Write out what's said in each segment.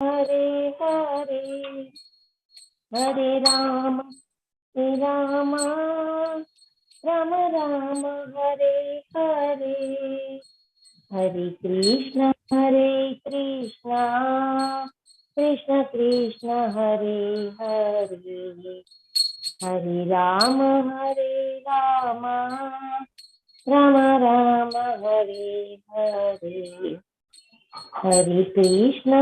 हरे हरे हरे राम राम राम राम हरे हरे हरे कृष्ण कृष्ण कृष्ण हरे हरे हरे राम राम राम हरे हरे हरे कृष्ण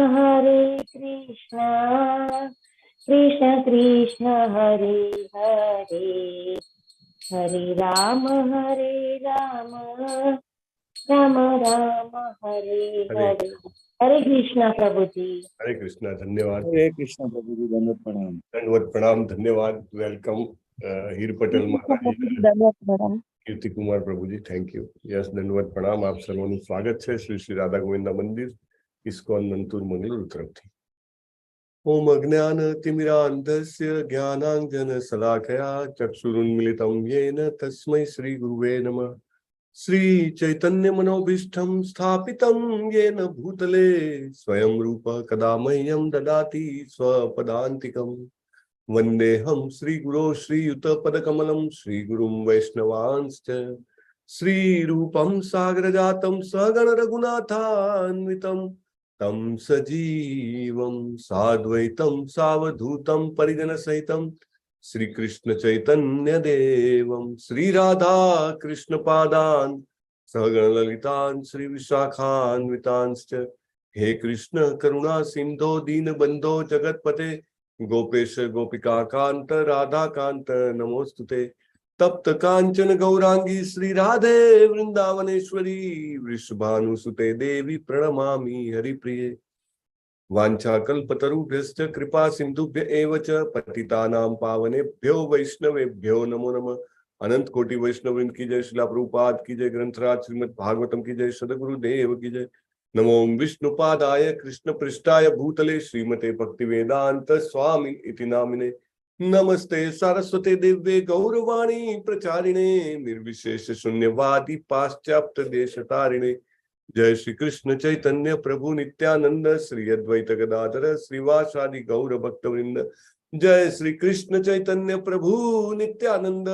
कृष्ण कृष्ण हरे हरे हरे राम राम राम हरे हरे हरे कृष्णा प्रभु जी। हरे कृष्णा। धन्यवाद। हरे कृष्णा प्रभु जी, दंडवत प्रणाम। दंडवत प्रणाम। धन्यवाद। Welcome Heer Patel Maharaj ji, Kirti Kumar Prabhu ji, thank you. Yes, दंडवत प्रणाम। आप सर्वोનું સ્વાગત છે શ્રી શ્રી રાધા ગોવિંદ મંદિર, ઇસ્કોન મંતુર મંગળૂર તરફથી। ओम अज्ञानतिमिरान्धस्य ज्ञानाञ्जनशलाकया चक्षुरुन्मिलितं येन तस्मै श्रीगुरुवे नमः। श्री चैतन्य मनोभीष्टं स्थापितं येन भूतले स्वयं रूप कदा मह्यं ददाति स्वपदान्तिकं। वन्देऽहं श्रीगुरो श्रीयुतपदकमलं श्रीगुरुं वैष्णवांश्च श्रीरूपं सागरजातं सहगण रघुनाथान्वितं तं सजीवं साद्वैतं सावधूतं परिजनसहितं श्री कृष्ण चैतन्य देवं श्री राधा कृष्ण पादान सहगण ललितान श्री विशाखान्वितांश्च। हे कृष्ण करुणा सिंधो दीन बंधो जगतपते गोपेश गोपिका कांत राधा कांत नमोस्तुते। तप्त कांचन गौरांगी श्री राधे वृंदावनेश्वरी वृषभानुसुते देवी प्रणमामि हरिप्रिये। वाञ्छाकल्पतरुभ्यश्च कृपा सिन्धुभ्य एव च पतितानां पावनेभ्यो वैष्णवेभ्यो नमो नमः। अनंत कोटि वैष्णववृंद की जय, श्रीला प्रभुपाद की जय, ग्रंथराज श्रीमद् भागवतम की जय, सद्गुरुदेव की जय। नमो विष्णुपादाय कृष्ण पृष्ठाय भूतले श्रीमते भक्तिवेदांत स्वामी इति नामिने। नमस्ते सारस्वते दिव्ये गौरवाणी प्रचारिणे निर्विशेष शून्यवादी पाश्चात्य देशतारिणे। जय श्री कृष्ण चैतन्य प्रभु नित्यानंद श्री अद्वैत गदाधर श्रीवासादि गौर भक्तवृंद। जय श्री कृष्ण चैतन्य प्रभु नित्यानंद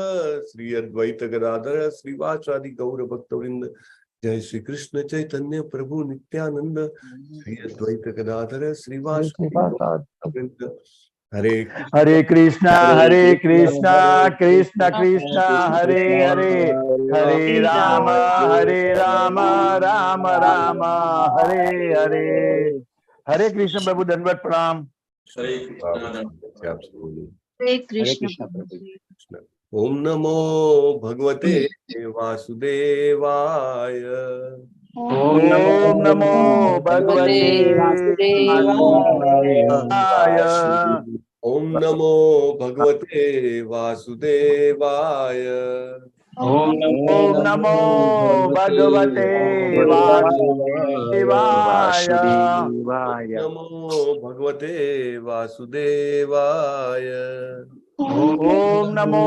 श्री अद्वैत गदाधर श्रीवासादि गौर भक्तवृंद। जय श्री कृष्ण चैतन्य प्रभु नित्यानंद श्री अद्वैत गदाधर श्रीवासादि गौर भक्तवृंद। हरे कृष्णा कृष्ण कृष्ण हरे हरे, हरे राम राम राम हरे हरे। हरे कृष्ण प्रभु, दंडवत प्रणाम। हरे कृष्ण। ओम नमो भगवते वासुदेवाय। ओम नमो भगवते वासुदेवाय। ओम नमो भगवते वासुदेवाय। ओम नमो भगवते वासुदेवाय। नमो भगवते वासुदेवाय। ओम नमो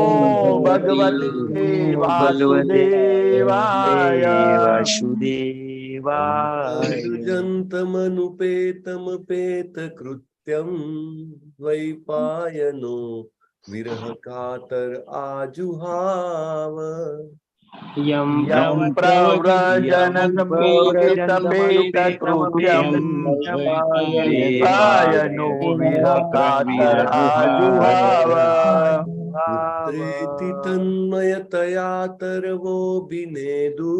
भगवते वासुदेवाय। जन्तमनुपेतमपेत कृत्यं द्वैपायनो विरह कातर आजुहाव। यं प्रव्रजनपेत कृत्यं द्वैपायनो विरह कातर आजुहाव। पुत्रेति तन्मयतया तरवो बिनेदु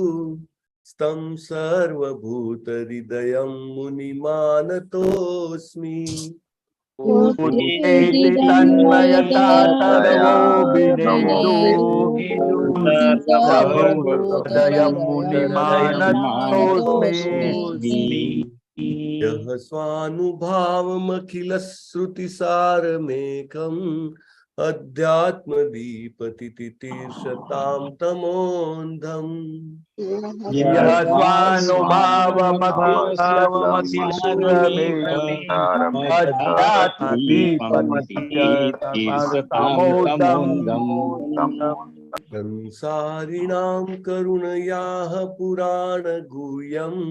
स्तं सर्वभूतहृदयं मुनिमानतोऽस्मि। पुत्रेति तन्मयता तरवो बिनेदु सर्वभूतहृदयं मुनिमानतोऽस्मि। यः स्वानुभावमखिलश्रुतिसारमेकम् अध्यात्मदीपतितीर्षतां तमोऽन्धम्। यः स्वानुभावमखिलसारमेकम् अध्यात्मदीपतितीर्षतामोऽन्धम्। संसारिणां करुणयाः पुराणगुह्यम्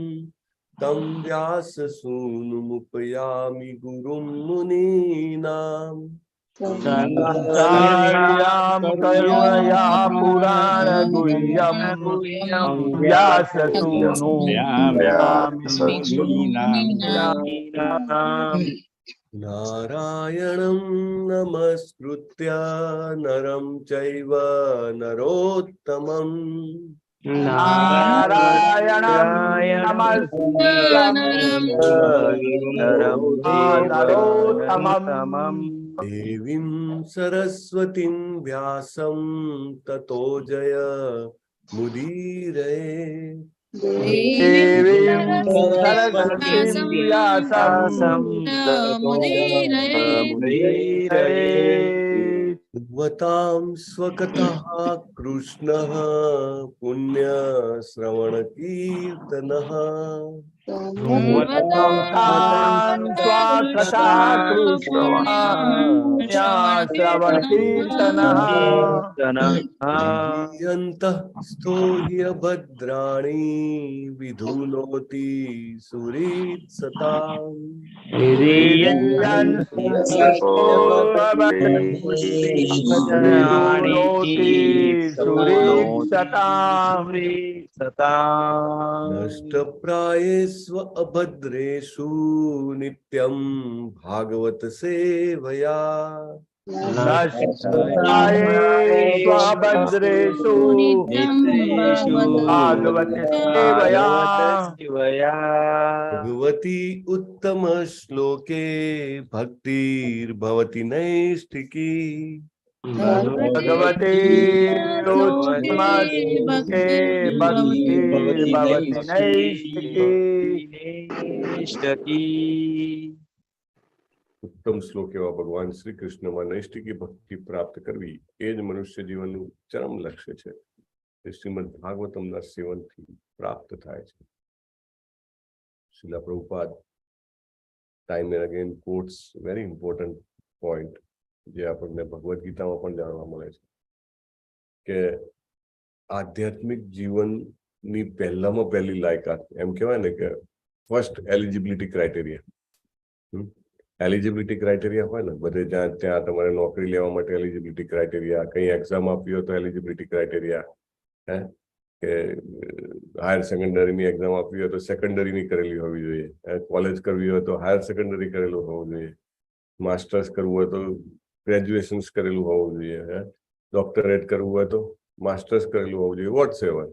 तं व्याससूनुमुपयामि गुरुं मुनीनाम् संसार्यां करुणया पुराण गुह्यं व्याससूनु नारायणं नमस्कृत्य नरं चैव नरोत्तमम् नारायणं नमस्कृत्य नरोत्तमम् देवीं सरस्वतीं व्यासं ततो जय मुदीरये देवीं सरस्वतीं व्यासं भगवतां स्वकतः कृष्णः पुण्यश्रवणकीर्तनः भगवतां स्वकथा कृष्णः श्रवणकीर्तनः यन्तः स्तोह्यभद्राणि विधुनोति सुरीत्सताम् नष्टप्रायेष्व अभद्रेषु नित्यं भागवत सेवया स्वभद्रेषु भागवत सेवया भगवती उत्तम श्लोके भक्तिर्भवति नैष्ठिकी भगवते उत्तमश्लोके भक्तिर्भवति नैष्ठिकी उत्तम श्लोक एवा भगवान श्री कृष्णમાં નૈષ્ઠિકી ભક્તિ પ્રાપ્ત કરવી એ જ મનુષ્ય જીવનનું ચરમ લક્ષ્ય છે. તે શ્રીમદ ભાગવતમના સેવનથી પ્રાપ્ત થાય છે. Srila Prabhupada time and again quotes very important point જે આપણને ભગવદ્ ગીતામાં પણ જાણવા મળે છે કે આધ્યાત્મિક જીવનની પહેલામાં પહેલી લાયકાત એમ કહેવાય ને કે first eligibility criteria. Eligibility criteria હોય ને બધે જ્યાં ત્યાં તમારે નોકરી લેવા માટે એલિજિબિલિટી ક્રાઇટેરિયા, કંઈ એક્ઝામ આપવી હોય તો એલિજિબિલિટી ક્રાઇટેરિયા, હે કે હાયર સેકન્ડરીની એક્ઝામ આપવી હોય તો સેકન્ડરીની કરેલી હોવી જોઈએ, કોલેજ કરવી હોય તો હાયર સેકન્ડરી કરેલું હોવું જોઈએ, માસ્ટર્સ કરવું હોય તો ગ્રેજ્યુએશન્સ કરેલું હોવું જોઈએ, ડોક્ટરેટ કરવું હોય તો માસ્ટર્સ કરેલું હોવું જોઈએ, વોટ્સએવર.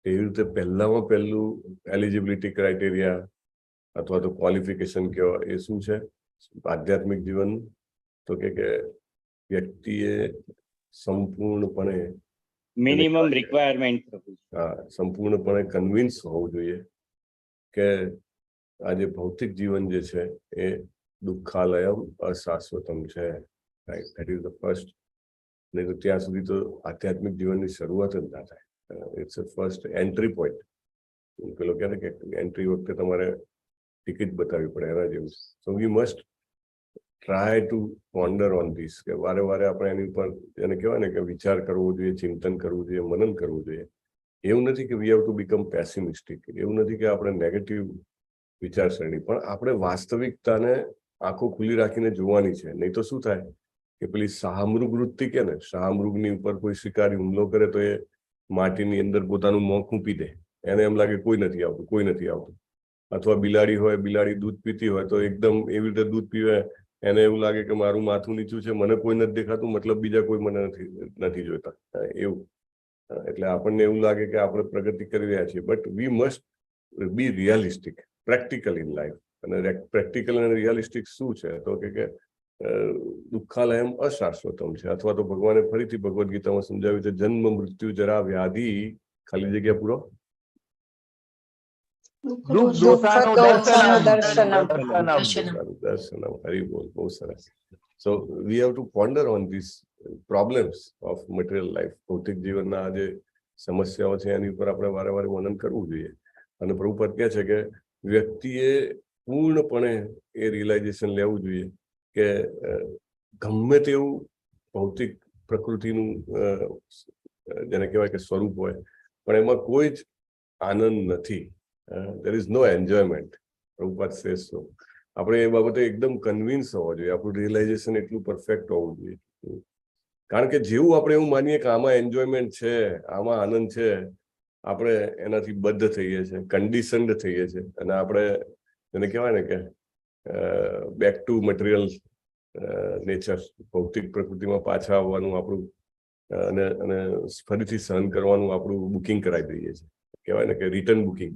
એવી રીતે પહેલામાં પહેલું એલિજિબિલિટી ક્રાઇટેરિયા અથવા તો ક્વોલિફિકેશન કહેવાય એ શું છે આધ્યાત્મિક જીવન? તો કે વ્યક્તિએ સંપૂર્ણપણે મિનિમમ રિક્વાયરમેન્ટ સંપૂર્ણપણે કન્વિન્સ હોવું જોઈએ કે આ જે ભૌતિક જીવન જે છે એ દુઃખાલયમ અશાશ્વતમ છે. Right, that is the first. નહીં તો ત્યાં સુધી તો આધ્યાત્મિક જીવનની શરૂઆત જ ના થાય. It's a first entry point. પેલો કહે ને કે એન્ટ્રી વખતે તમારે ટિકિટ બતાવવી પડે એના જેવું. So we must try to ponder on this, કે વારે વારે આપણે એની ઉપર એને કહેવાય ને કે વિચાર કરવો જોઈએ, ચિંતન કરવું જોઈએ, મનન કરવું જોઈએ. એવું નથી કે વી હેવ ટુ બીકમ પેસિમિસ્ટિક, એવું નથી કે આપણે નેગેટિવ વિચારસરણી, પણ આપણે વાસ્તવિકતાને આંખો ખુલ્લી રાખીને જોવાની છે. નહીં તો શું થાય કે પેલી શાહમૃગ વૃત્તિ કે ને, શાહમૃગની ઉપર કોઈ શિકારી હુમલો કરે તો એ માટીની અંદર પોતાનું મોં ખૂંપી દે. એને એમ લાગે કોઈ નથી આવતું, કોઈ નથી આવતું. અથવા બિલાડી હોય, બિલાડી દૂધ પીતી હોય તો એકદમ એવી રીતે દૂધ પીવે, એને એવું લાગે કે મારું માથું નીચું છે, મને કોઈ નથી દેખાતું, મતલબ બીજા કોઈ મને નથી જોતા. એવું એટલે આપણને એવું લાગે કે આપણે પ્રગતિ કરી રહ્યા છીએ, but we must be realistic, practical in life. અને પ્રેક્ટિકલ અને રિયાલિસ્ટિક શું છે તો કે દુઃખાલયમ અશાશ્વતમ છે. અથવા તો ભગવાને ફરીથી ભગવદ્ ગીતામાં સમજાવ્યું છે, જન્મ મૃત્યુ જરા વ્યાધિ, ખાલી જગ્યા પૂરો, દર્શનમ. હરી બોલ, બહુ સરસ. So we have to ponder on this problems of material life. ભૌતિક જીવનના આ જે સમસ્યાઓ છે એની ઉપર આપણે વારે વારે વર્ણન કરવું જોઈએ. અને પ્રભુપાદ કહે છે કે વ્યક્તિએ પૂર્ણપણે એ રિયલાઇઝેશન લેવું જોઈએ કે ગમે તેવું ભૌતિક પ્રકૃતિનું જેને કહેવાય કે સ્વરૂપ હોય, પણ એમાં કોઈ જ આનંદ નથી. there is no enjoyment. Prabhupada says so. આપણે એ બાબતે એકદમ કન્વિન્સ હોવા જોઈએ, આપણું રિયલાઇઝેશન એટલું પરફેક્ટ હોવું જોઈએ. કારણ કે જેવું આપણે એવું માનીએ કે આમાં એન્જોયમેન્ટ છે, આમાં આનંદ છે, આપણે એનાથી બદ્ધ થઈએ છીએ, કન્ડિશન્ડ થઈએ છીએ, અને આપણે એને કહેવાય ને કે બેક ટુ મટીરિયલ નેચર, ભૌતિક પ્રકૃતિમાં પાછા આવવાનું આપણું અને ફરીથી સહન કરવાનું આપણું બુકિંગ કરાવી દઈએ છીએ. કહેવાય ને કે return booking,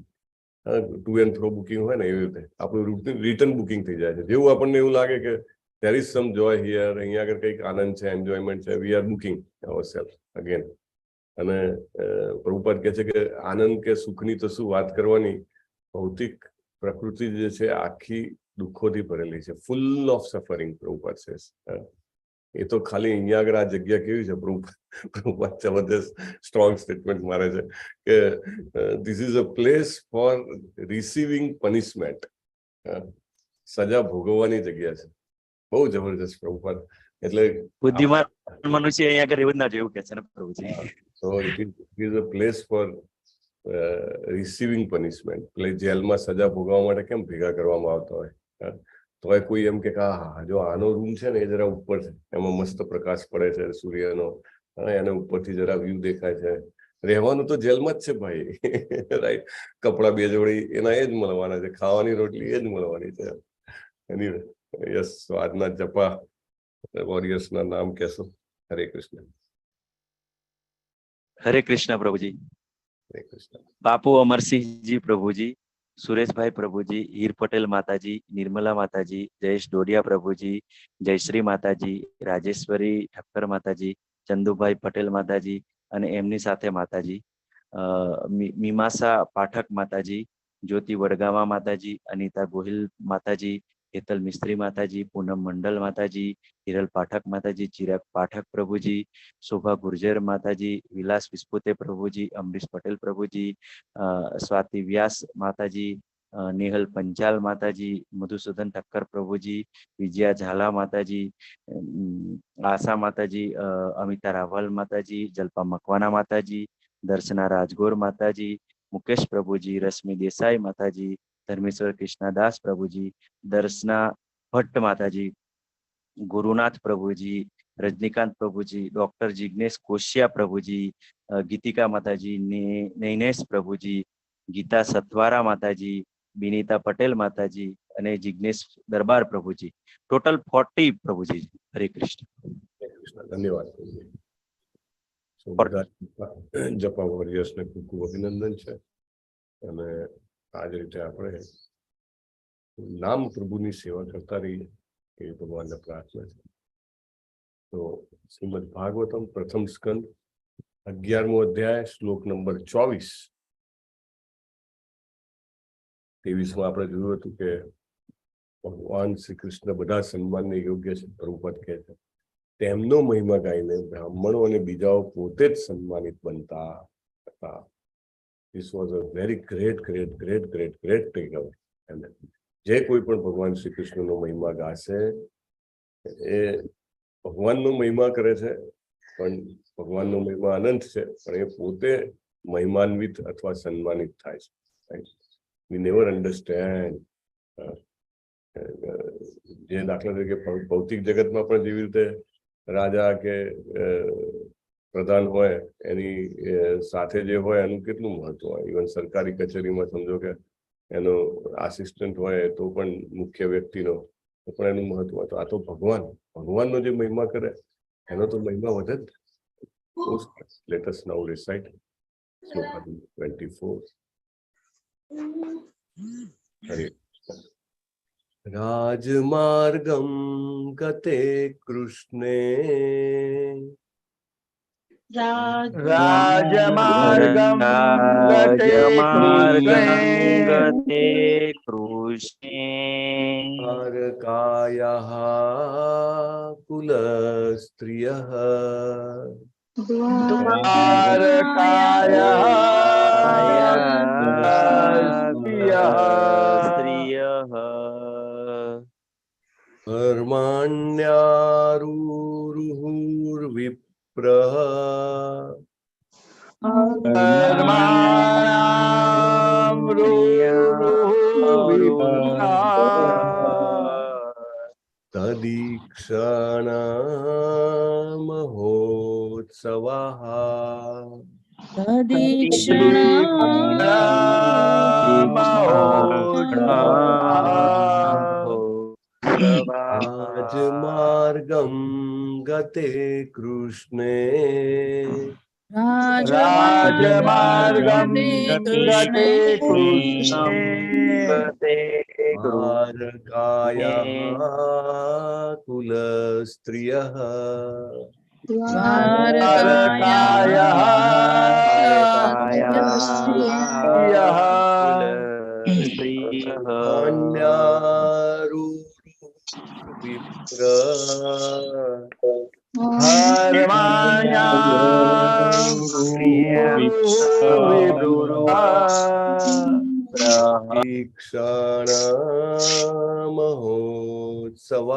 to and fro booking હોય ને, એવી રીતે આપણું રિટર્ન બુકિંગ થઈ જાય છે. જેવું આપણને એવું લાગે કે there is some joy here, અહીંયા આગળ કંઈક આનંદ છે, એન્જોયમેન્ટ છે, we are booking ourselves again. અને પ્રભુપાદ કહે છે કે આનંદ કે સુખની તો શું વાત કરવાની, ભૌતિક પ્રકૃતિ જે છે આખી દુઃખોથી ભરેલી છે, ફૂલ ઓફ સફરિંગ. પ્રભુપાદ છે એ તો ખાલી અહીંયા આગળ આ જગ્યા કેવી છે, પ્રભુપાદ જબરદસ્ત સ્ટ્રોંગ સ્ટેટમેન્ટ મારે છે કે this is a place four receiving punishment. સજા ભોગવવાની જગ્યા છે. બહુ જબરદસ્ત પ્રભુપાદ. એટલે બુદ્ધિમાન મનુષ્ય અહીંયા આગળ એવું જ ના જોયું કે છે ને પ્રભુજી. So it is a place for receiving punishment. એટલે જેલમાં સજા ભોગવવા માટે કેમ ભેગા કરવામાં આવતા હોય, તો કોઈ એમ કે હા જો આનો રૂમ છે ને એ જરા ઉપર છે, એમાં મસ્ત પ્રકાશ પડે છે સૂર્યનો, એને ઉપરથી જરા વ્યૂ દેખાય છે. રહેવાનું તો જેલમાં જ છે ભાઈ, રાઈટ. કપડા બે જોડી એના એ જ મળવાના છે, ખાવાની રોટલી એ જ મળવાની છે. એની યસ, આજના જપા વોરિયર્સના નામ કહેશો. હરે કૃષ્ણ. હરે કૃષ્ણ પ્રભુજી. હરે કૃષ્ણ. બાપુ અમરસિંહજી પ્રભુજી, સુરેશભાઈ પ્રભુજી, હીર પટેલ માતાજી, નિર્મલા માતાજી, જયેશ ડોડિયા પ્રભુજી, જયશ્રી માતાજી, રાજેશ્વરી ઠક્કર માતાજી, ચંદુભાઈ પટેલ માતાજી અને એમની સાથે માતાજી, મીમાસા પાઠક માતાજી, જ્યોતિ વડગાવા માતાજી, અનિતા ગોહિલ માતાજી, હેતલ મિસ્ત્રી માતાજી, પૂનમ મંડલ માતાજી, હિરલ પાઠક માતાજી, ચિરાગ પાઠક પ્રભુજી, શોભા ગુર્જર માતાજી, વિલાસ વિસ્પુતે પ્રભુજી, અમરીશ પટેલ પ્રભુજી, સ્વાતિ વ્યાસ માતાજી, નેહલ પંચાલ માતાજી, મધુસૂદન ઠક્કર પ્રભુજી, વિજયા ઝાલા માતાજી, આશા માતાજી, અમિતા રાવલ માતાજી, જલ્પા મકવાના માતાજી, દર્શના રાજગોર માતાજી, મુકેશ પ્રભુજી, રશ્મિ દેસાઈ માતાજી, ધર્મેશ્વર કૃષ્ણદાસ પ્રભુજી, દર્શના ભટ્ટ માતાજી, ગુરુનાથ પ્રભુજી, રજનીકાંત પ્રભુજી, ડોક્ટર જિગ્નેશ કોશિયા પ્રભુજી, ગીતિકા માતાજી, નૈનેશ પ્રભુજી, ગીતા સથવારા માતાજી, બિનિતા પટેલ માતાજી અને જિગ્નેશ દરબાર પ્રભુજી. ટોટલ 40 પ્રભુજી. હરે કૃષ્ણ. ધન્યવાદ. બધા જપા વોરિયર્સને ખૂબ ખૂબ અભિનંદન છે. અને આ જ રીતે આપણે નામ પ્રભુની સેવા કરતા રહીએ એ ભગવાનને પ્રાર્થના છે. તો શ્રીમદ ભાગવતમ પ્રથમ સ્કંદ 11મો અધ્યાય શ્લોક નંબર 24. 23માં આપણે જોયું હતું કે ભગવાન શ્રી કૃષ્ણ બધા સન્માનને યોગ્ય છે. પ્રભુપાદ કહે છે તેમનો મહિમા ગાઈને બ્રાહ્મણો અને બીજાઓ પોતે જ સન્માનિત બનતા હતા. This was a very great takeaway. અને જે કોઈ પણ ભગવાન શ્રી કૃષ્ણનો મહિમા ગાશે એ ભગવાનનો મહિમા કરે છે, પણ ભગવાનનો મહિમા અનંત છે, પણ એ પોતે મહિમાન્વિત અથવા સન્માનિત થાય છે. We never understand. જે દાખલા તરીકે ભૌતિક જગતમાં પણ જેવી રીતે રાજા કે પ્રધાન હોય એની સાથે જે હોય એનું કેટલું મહત્વ હોય. ઇવન સરકારી કચેરીમાં સમજો કે એનો આસિસ્ટન્ટ હોય તો પણ મુખ્ય વ્યક્તિનો પણ એનું મહત્વ હોય. તો આ તો ભગવાનનો જે મહિમા કરે એનો તો મહિમા વધે જ. Let us now recite શ્લોક 24. હરે રાજમાર્ગમ ગતે કૃષ્ણે રાજમાર્ગમ ગતે કૃષ્ણે દ્વારકાયાઃ કુલસ્ત્રિયઃ કર્માણ્યારુરુઃ તદીક્ષણા મહોત્સવઃ રાજમાર્ગમ ગતે કૃષ્ણે રાજમાર્ગમ ગતે કૃષ્ણે દ્વારકાયા કુલસ્ત્રિયઃ Vipra દીક્ષાણા મહોત્સવઃ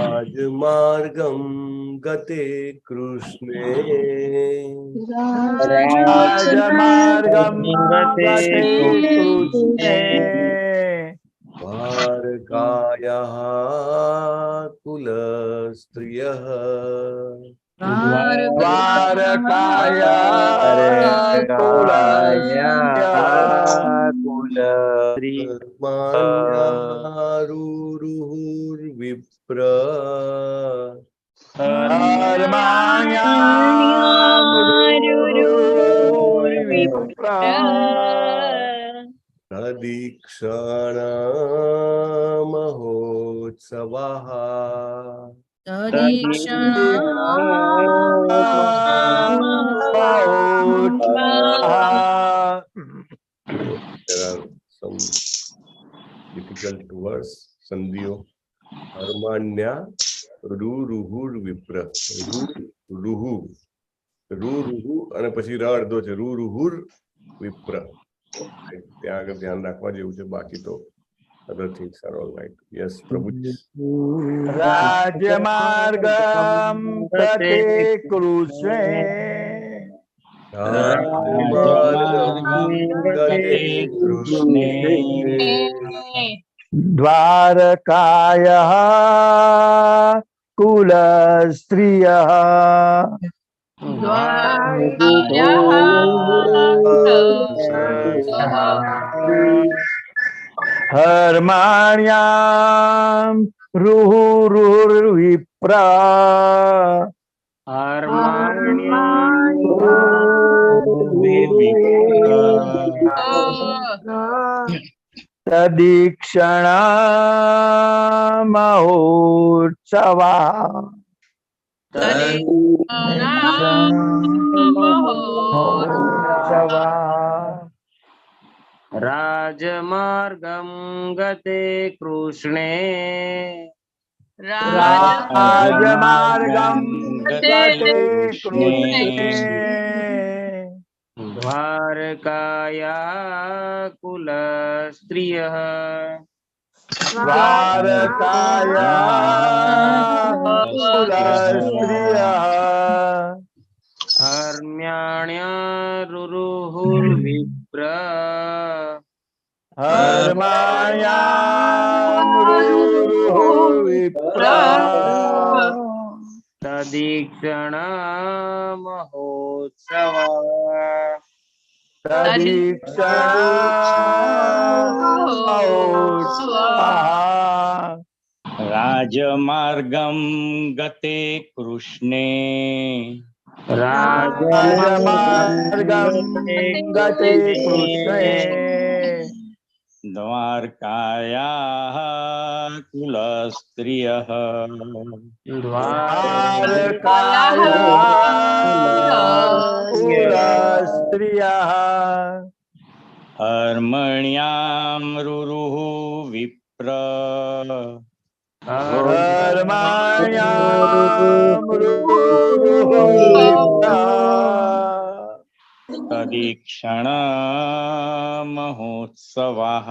રાજમાર્ગમ ગતે કૃષ્ણે રાજમાર્ગમ ગતે કૃષ્ણે દ્વારકાયા કુલસ્ત્રિયઃ Vipra પ્રદીક્ષાણા મહોત્સવઃ There are some difficult words. સંધિઓ હરમાન્યા રૂરુહુર Vipra રૂહુ રૂરુહુ અને પછી ર અડધો છે રૂરુહુર વિપ્ર. ત્યાં આગળ ધ્યાન રાખવા જેવું છે, બાકી તો other things are all right. Yes, Prabhuji. રાજમાર્ગમ ગતે કૃષ્ણે દ્વારકાયા કુલસ્ત્રિયઃ હર્માણ્યામ રૂરુર્વિપ્ર તદીક્ષણા મહોત્સવઃ રાજમાર્ગમ ગતે કૃષ્ણે રાજમાર્ગમ ગતે કૃષ્ણે દ્વારકાયા કુલસ્ત્રિયઃ દ્વારકાયા કુલસ્ત્રિયઃ હર્મ્યાણ્યા રૂરુહુર્વિપ્ર હર્માણ્યામ રૂરુહુર્વિપ્ર તદીક્ષણા મહોત્સવ રાજમાર્ગમ ગતે કૃષ્ણે રાજમાર્ગમ ગતે કૃષ્ણે દ્વારકાયા કુલસ્ત્રિયઃ કુલસ્ત્રિયઃ હર્મણ્યામ રૂરુહુ વિપ્ર હર્મણ્યામ રૂરુહુ વિપ્ર તદીક્ષણા મહોત્સવઃ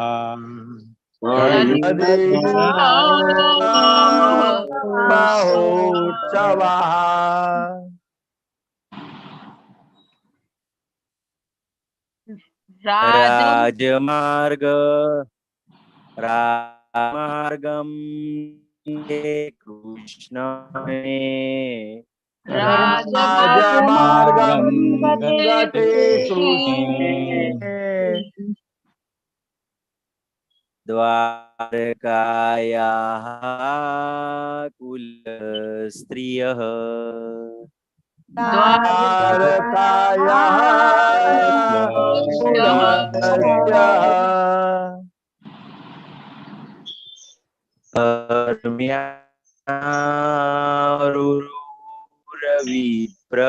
महोत्सवः राजमार्ग राजमार्गं कृष्णे राजमार्गं गते कृष्णे द्वारकायाः कुलस्त्रियः द्वारकायाः कुलस्त्रियः धर्म्यारुरुरविप्र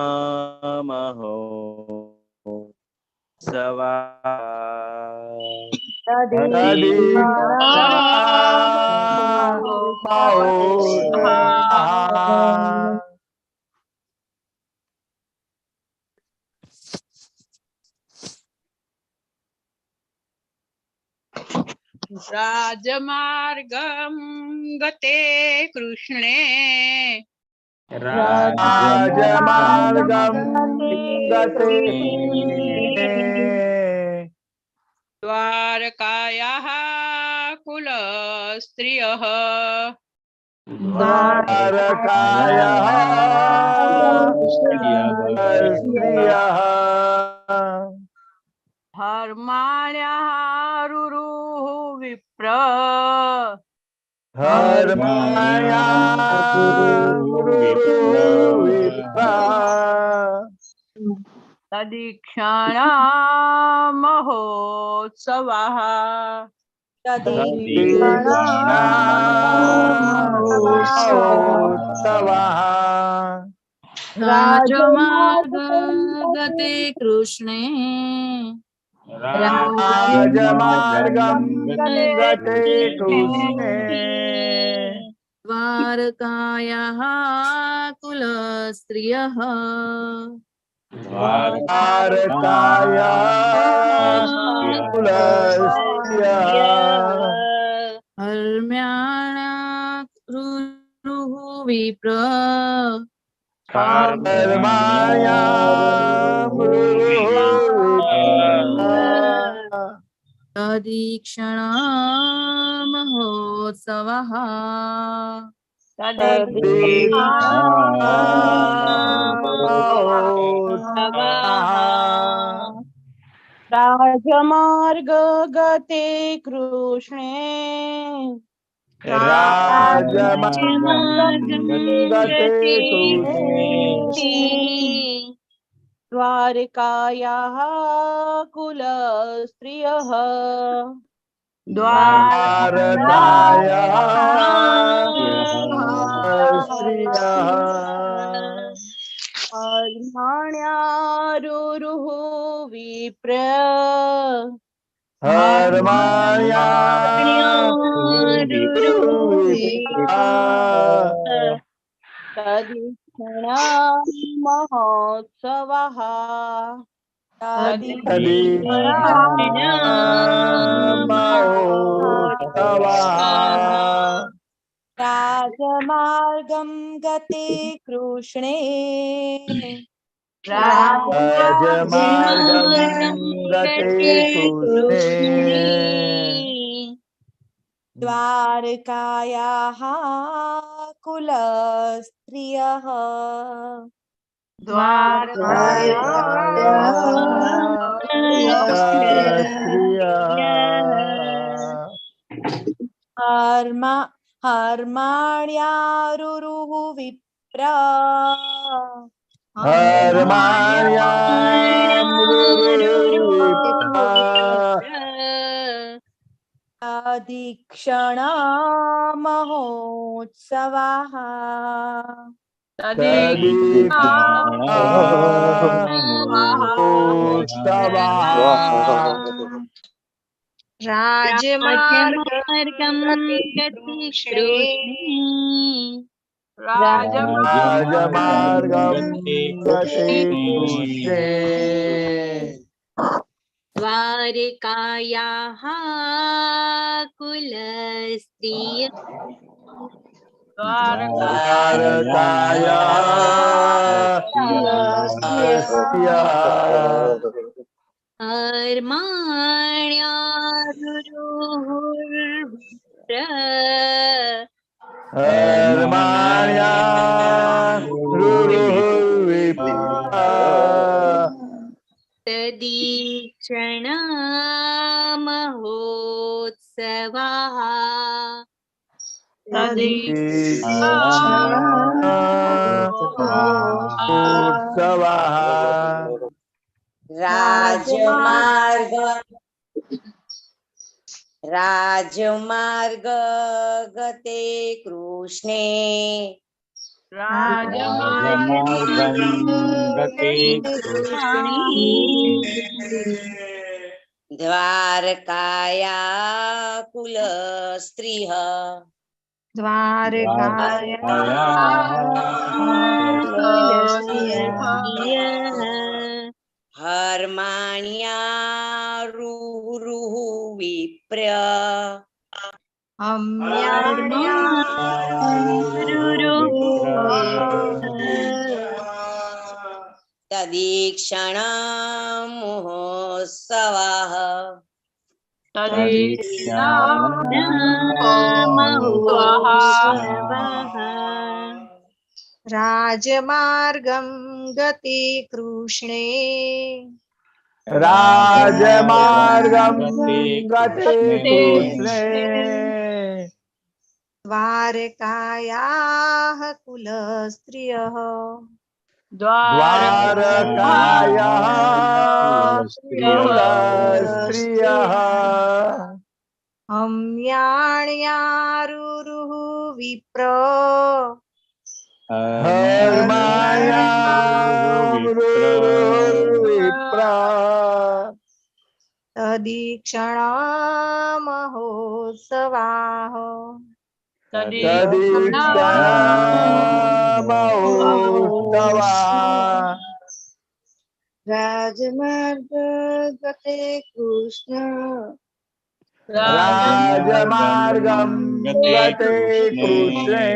तदीक्षाणामहो सवा राजमार्गं गते कृष्णे राजमार्गं गते द्वारकायाः कुलस्त्रियः द्वारकायाः स्त्रियः धर्माण्यारुरुः विप्र धर्माया विप्रा तदीक्षाणा महोत्सवः महोत्सवः राजमार्गगते कृष्णे राजमार्गं गते कृष्णे द्वारकायाः कुलस्त्रियः द्वारकायाः कुलस्त्रियः हर्म्याणरुरुः विप्र धर्माया तदीक्षणा महोत्सवः राजमार्ग गते कृष्णे राजमार्गं गते कृष्णे द्वारकायाः कुलस्त्रियः द्वारकायाः स्त्रियः धर्माण्यारुरुः विप्र धर्माया तदीक्षणा महोत्सवः राजमार्गं गते कृष्णे राजमार्गं गते कृष्णे द्वारकायाः कुलस्त्रियः हर्माण्यारुरुः विप्रा दीक्षणा महोत्सवः રાજમાર્ગમ ગતિ કૃષ્ણે રાજમાર્ગમ ગતે ગતે કૃષ્ણે કૃષ્ણે દ્વારકાયાઃ કુલસ્ત્રિય દ્વારકાયા કુલસ્ત્રિયઃ હર્માણ્યારુરુર્વિપ્ર હર્માણ્યા રુરુર્વિપ્ર તદીક્ષણા મહોત્સવાઃ ઉત્સવાઃ રાજમાર્ગ ગતે કૃષ્ણે રાજમાર્ગમ ગતે દ્વારકાયા કુલસ્ત્રીઃ હર્માણ્યા રૂરુઃ વિપ્ર તદીક્ષણ મહોત્સવાઃ રાજમાર્ગમ ગતિ કૃષ્ણે રાજમાર્ગમ ગતે કૃષ્ણે દ્વારકાયાઃ કુલસ્ત્રિયઃ દ્વારકાયાઃ કુલસ્ત્રિયઃ હમ્યાણ્યારુરુઃ વિપ્ર હર્માણ્યારુરુર્વિપ્ર તદીક્ષણ મહોત્સવાઃ તદીક્ષણ મહોત્સવાઃ રાજમાર્ગ ગતે કૃષ્ણ રાજમાર્ગમ ગતે કૃષ્ણે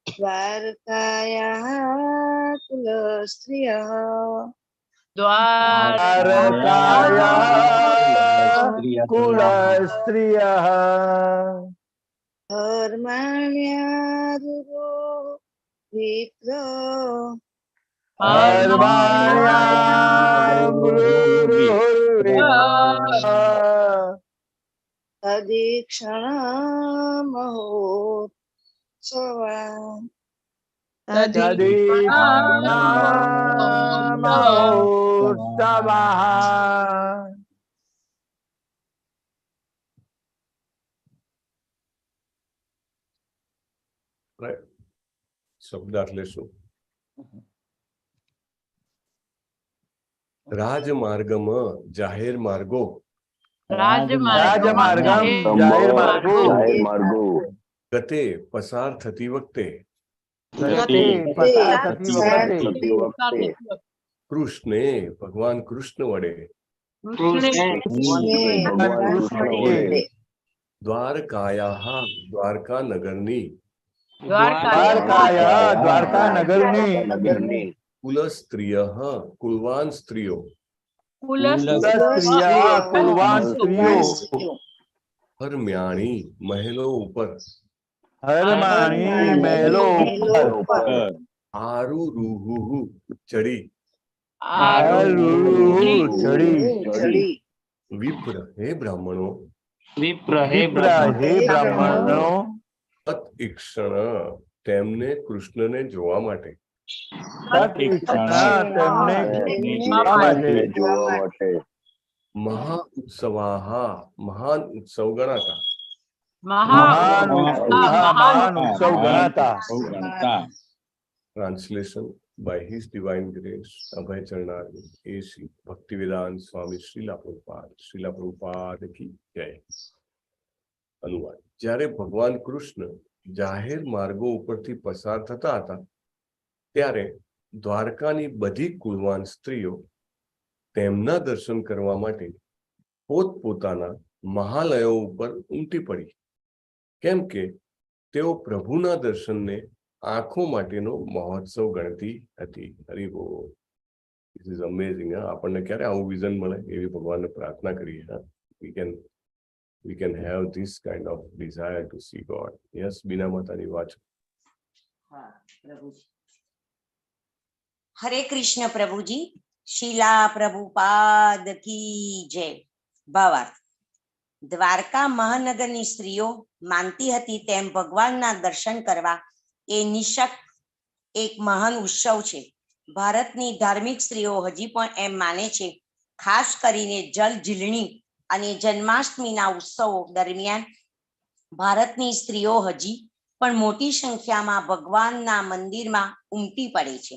દ્વારકાયાઃ કુલસ્ત્રિયઃ દ્વારકાયાઃ કુલસ્ત્રિયઃ હર્માણ્યારુરુઃ વિપ્ર તદીક્ષણ મહોત્સવાઃ મહોત્સવાઃ શબ્દાર્થ લેશું. રાજમાર્ગમાં જાહેર માર્ગો રાજમાર્ગમ જાહેર માર્ગો ગતે પસાર થતી વખતે ગતે પસાર થતી વખતે કૃષ્ણે ભગવાન કૃષ્ણ વડે દ્વારકાયાઃ દ્વારકા નગરની દ્વારકા નગરની કુલસ્ત્રિયઃ કુલવાન સ્ત્રીઓ કુલવાન સ્ત્રીઓ હર્મ્યાણી મહેલો ઉપર હરમાણી મહેલો ઉપર આરુરુહુ ચડી ચડી વિપ્ર હે બ્રાહ્મણો હે બ્રાહ્મણો તત ઈક્ષણ તેમને કૃષ્ણને જોવા માટે મહા ઉત્સવાહ મહાન ઉત્સવ ગણાતા મહાન ઉત્સવ ગણાતા translation by His divine grace, Abhay Charnari, A.C. Bhaktivedanta Swami Srila Prabhupada ki jai. અનુવાદ. જ્યારે ભગવાન કૃષ્ણ જાહેર માર્ગો ઉપરથી પસાર થતા હતા ત્યારે દ્વારકાની બધી કુળવાન સ્ત્રીઓ તેમના દર્શન કરવા માટે પોતપોતાના મહાલયો ઉપર ઉમટી પડી, કેમ કે તેઓ પ્રભુના દર્શનને આંખો માટેનો મહોત્સવ ગણતી હતી. હરિ બોલ. This is amazing. આપણને ક્યારે આવું વિઝન મળે એવી ભગવાનને પ્રાર્થના કરીએ. We can have this kind of desire to see God. Yes, Bina Matani watch. હરે કૃષ્ણ પ્રભુજી, શીલા પ્રભુપાદ की जय. ભાવાર્થ. દ્વારકા મહાનગરની સ્ત્રીઓ માનતી હતી તેમ ભગવાનના દર્શન કરવા એ નિશક એક મહાન ઉત્સવ છે. ભારતની ધાર્મિક સ્ત્રીઓ હજી પણ એમ માને છે, ખાસ કરીને જલ ઝીલણી અને જન્માષ્ટમીના ઉત્સવો દરમિયાન ભારતની સ્ત્રીઓ હજી પણ મોટી સંખ્યામાં ભગવાનના મંદિરમાં ઉમટી પડે છે,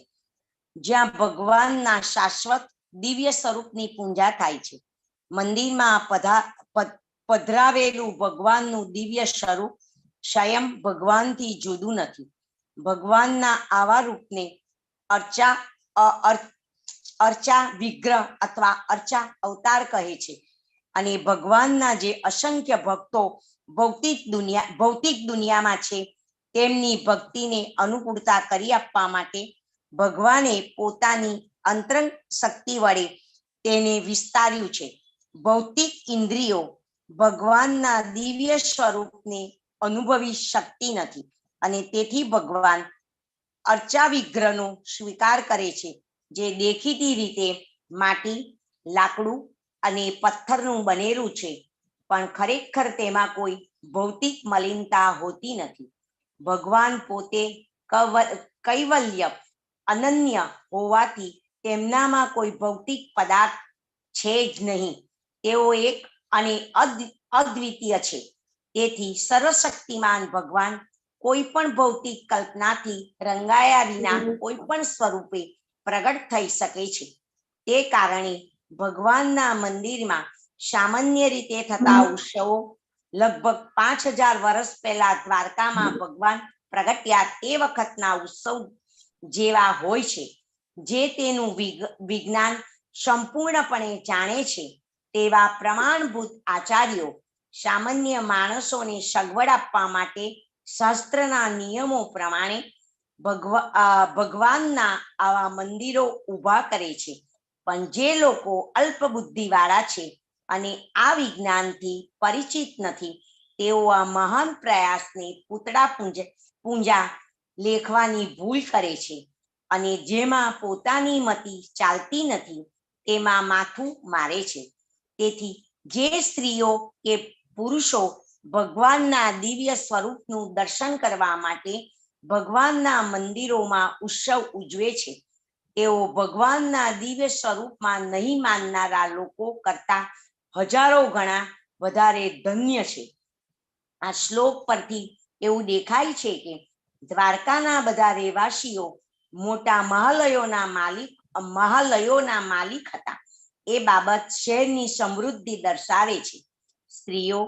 જ્યાં ભગવાનના શાશ્વત દિવ્ય સ્વરૂપની પૂજા થાય છે. મંદિરમાં પધરાવેલું ભગવાનનું દિવ્ય સ્વરૂપ સ્વયં ભગવાનથી જુદું નથી. ભગવાનના આવા રૂપને અર્ચા વિગ્રહ અથવા અર્ચા અવતાર કહે છે. અને ભગવાનના જે અસંખ્ય ભક્તો ભૌતિક દુનિયામાં છે તેમની ભક્તિને અનુકૂળતા કરી આપવા માટે ભગવાને પોતાની અંતરંગ શક્તિ વડે તેને વિસ્તાર્યું છે. ભૌતિક ઇન્દ્રિયો ભગવાનના દિવ્ય સ્વરૂપને અનુભવી શકતી નથી અને તેથી ભગવાન અર્ચા વિગ્રહનો સ્વીકાર કરે છે, જે દેખીતી રીતે માટી, લાકડું અને પથ્થરનું બનેલું છે, પણ ખરેખર તેમાં કોઈ ભૌતિક મલિનતા હોતી નથી. ભગવાન પોતે કૈવલ્ય અનન્ય હોવાથી તેમનામાં કોઈ ભૌતિક પદાર્થ છે જ નહીં. તેઓ એક અને અદ્વિતીય છે. તેથી સર્વશક્તિમાન ભગવાન કોઈ પણ ભૌતિક કલ્પનાથી રંગાયા વિના કોઈ પણ સ્વરૂપે પ્રગટ થઈ શકે છે. તે કારણે ભગવાનના મંદિરમાં સામાન્ય રીતે થતા ઉત્સવો લગભગ 5000 વર્ષ પહેલા દ્વારકામાં ભગવાન પ્રગટ્યા તે વખતના ઉત્સવ જેવા હોય છે. જે તેનું વિજ્ઞાન સંપૂર્ણપણે જાણે છે તેવા પ્રમાણભૂત આચાર્યો સામાન્ય માણસોને સગવડ આપવા માટે શાસ્ત્રના નિયમો પ્રમાણે ભગવાનના આવા મંદિરો ઊભા કરે છે. પણ જે લોકો અલ્પ બુદ્ધિવાળા છે અને આ વિજ્ઞાનથી પરિચિત નથી, તેઓ આ મહાન પ્રયાસને પૂતળા પૂંજા લેખવાની ભૂલ કરે છે અને જેમાં પોતાની મતિ ચાલતી નથી તેમાં માથું મારે છે. તેથી જે સ્ત્રીઓ કે પુરુષો ભગવાનના દિવ્ય સ્વરૂપનું દર્શન કરવા માટે ભગવાનના મંદિરોમાં ઉત્સવ ઉજવે છે, તેઓ ભગવાનના દિવ્ય સ્વરૂપમાં નહીં માનનારા લોકો કરતા હજારો ગણા વધારે ધન્ય છે. આ શ્લોક પરથી એવું દેખાય છે કે દ્વારકાના બધા રહેવાસીઓ મોટા મહાલયોના માલિક હતા. એ બાબત શહેરની સમૃદ્ધિ દર્શાવે છે. સ્ત્રીઓ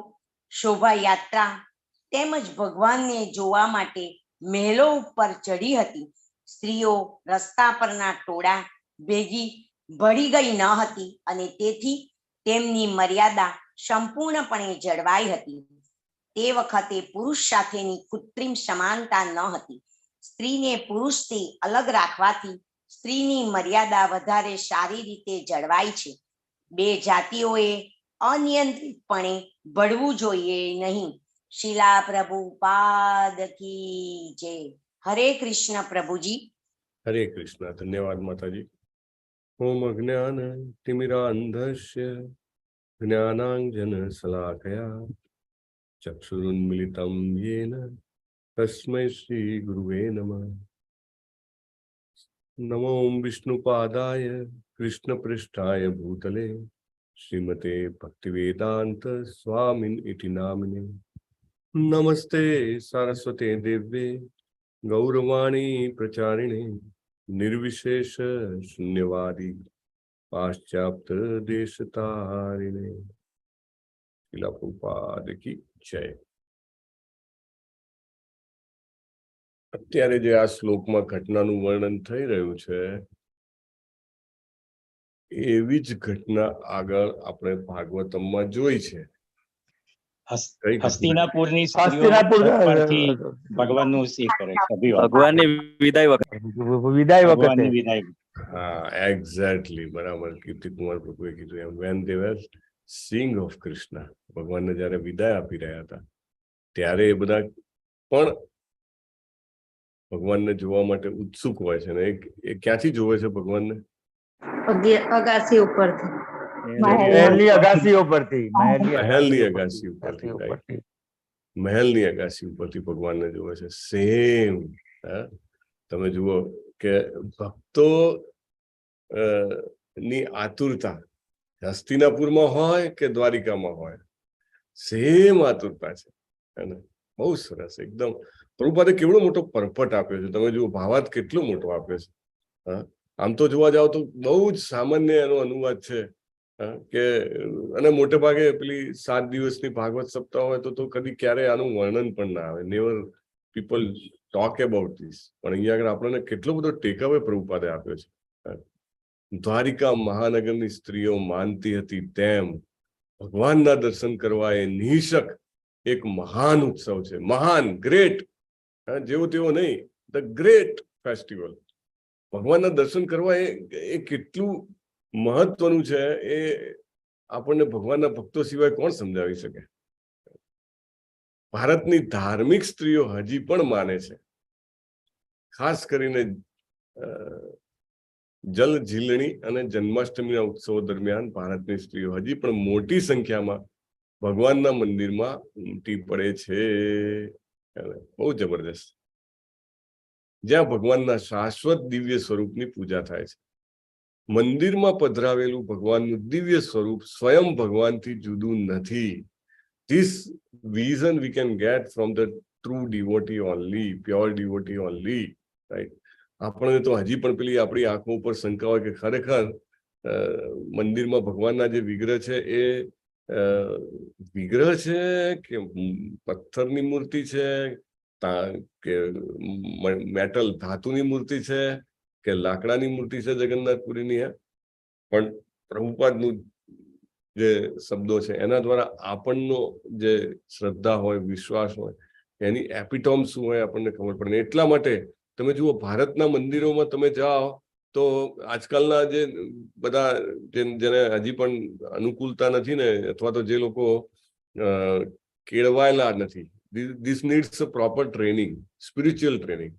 શોભાયાત્રા તેમજ ભગવાનને જોવા માટે મહેલો ઉપર ચડી હતી. સ્ત્રીઓ રસ્તા પરના ટોળા ભેગી ભળી ગઈ ન હતી અને તેથી તેમની મર્યાદા સંપૂર્ણપણે જળવાઈ હતી. તે વખતે પુરુષ સાથેની કૃત્રિમ સમાનતા ન હતી. સ્ત્રીને પુરુષથી અલગ રાખવાથી સ્ત્રીની મર્યાદા વધારે સારી રીતે જળવાય છે. બે જાતિઓએ અનિયંત્રિતપણે ભળવું જોઈએ નહીં. શીલા પ્રભુપાદ કી જય. હરે કૃષ્ણ પ્રભુજી. હરે કૃષ્ણ. ધન્યવાદ માતાજી. ઓમ અજ્ઞાન તિમિરાંધસ્ય જ્ઞાનાંજન શલાકયા ચક્ષુરુન્મિલિતં યેન તસ્મૈ શ્રી ગુરુવે નમઃ. નમો વિષ્ણુપાદાય કૃષ્ણપૃષ્ઠાય ભૂતલે શ્રીમતે ભક્તિવેદાંત સ્વામિન ઇતિ નામિને. નમસ્તે સારસ્વતે દેવ્યે ગૌરવાણી પ્રચારિણે નિર્વિશેષ શૂન્યવાદી પાશ્ચાત્ય દેશ તારીને. શિલા પ્રભુપાદ કી જય. અત્યારે જે આ શ્લોકમાં ઘટનાનું વર્ણન થઈ રહ્યું છે એવી જ ઘટના આગળ આપણે ભાગવતમમાં જોઈ છે. હસ્તિનાપુરની હસ્તિનાપુર ભગવાનનું શી કરે છે અભિવાદન. ભગવાનની વિદાય વખતે વિદાય વખતે. ભગવાનની વિદાય. હા, એક્ઝેક્ટલી બરાબર કીર્તિકુમાર પ્રભુએ કીધું એમ. When they were sing of Krishna, ભગવાનને જયારે વિદાય આપી રહ્યા હતા ત્યારે એ બધા પણ ભગવાનને જોવા માટે ઉત્સુક હોય છે. ને એ ક્યાંથી જોવે છે ભગવાનને? અગાસી ઉપરથી. મહેલની અગાસીઓ પરથી. મહેલની અગાસી ઉપરથી. મહેલની અગાસી ઉપરથી ભગવાનને જોવે છે. સેમ. તમે જુઓ કે ભક્તો ની આતુરતા હસ્તિનાપુરમાં હોય કે દ્વારિકામાં હોય, સેમ આતુરતા છે. બહુ સરસ. એકદમ પ્રભુપાદે કેવડો મોટો પરપટ આપ્યો છે. તમે જુઓ, ભાવાર્થ કેટલો મોટો આપ્યો છે. આમ તો જોવા જાવ તો બહુ જ સામાન્ય એનો અનુવાદ છે કે, અને મોટે ભાગે પેલી 7 દિવસની ભાગવત સપ્તાહ હોય તો કદી ક્યારે આનું વર્ણન પણ ના આવે. Never people talk about this. પણ અહીંયા આગળ આપણને કેટલો બધો ટેકઅવે પ્રભુપાદે આપ્યો છે. દ્વારિકા મહાનગરની સ્ત્રીઓ માનતી હતી તેમ ભગવાનના દર્શન કરવા એ નિઃશક એક મહાન ઉત્સવ છે. મહાન, ગ્રેટ, જેવો તેવો નહીં, ધ ગ્રેટ ફેસ્ટિવલ. ભગવાનના દર્શન કરવા એ કેટલું મહત્વનું છે એ આપણને ભગવાનના ભક્તો સિવાય કોણ સમજાવી શકે? ભારતની ધાર્મિક સ્ત્રીઓ હજી પણ માને છે. ખાસ કરીને જલ ઝીલણી અને જન્માષ્ટમીના ઉત્સવો દરમિયાન ભારતની સ્ત્રીઓ હજી પણ મોટી સંખ્યામાં ભગવાનના મંદિરમાં ઉમટી પડે છે. બહુ જબરદસ્ત. જ્યાં ભગવાનના શાશ્વત દિવ્ય સ્વરૂપની પૂજા થાય છે. મંદિરમાં પધરાવેલું ભગવાનનું દિવ્ય સ્વરૂપ સ્વયં ભગવાનથી જુદું નથી. This vision we can get from the true devotee only, pure devotee only, right? આપણને તો હજી પણ પેલી આપણી આંખો ઉપર શંકા હોય કે ખરેખર મંદિરમાં ભગવાનના જે વિગ્રહ છે એ વિગ્રહ છે કે પથ્થરની મૂર્તિ છે કે મેટલ ધાતુની મૂર્તિ છે કે લાકડાની મૂર્તિ છે જગન્નાથપુરીની. પણ પ્રભુપાદનું જે શબ્દો છે એના દ્વારા આપણનો જે શ્રદ્ધા હોય, વિશ્વાસ હોય, એની એપિટોમ શું હોય આપણને ખબર પડે. એટલા માટે તમે જુઓ, ભારતના મંદિરોમાં તમે જાઓ તો આજકાલના જે બધા જેને હજી પણ અનુકૂળતા નથી ને, અથવા તો જે લોકો કેળવાયેલા નથી, this needs a proper training, spiritual training.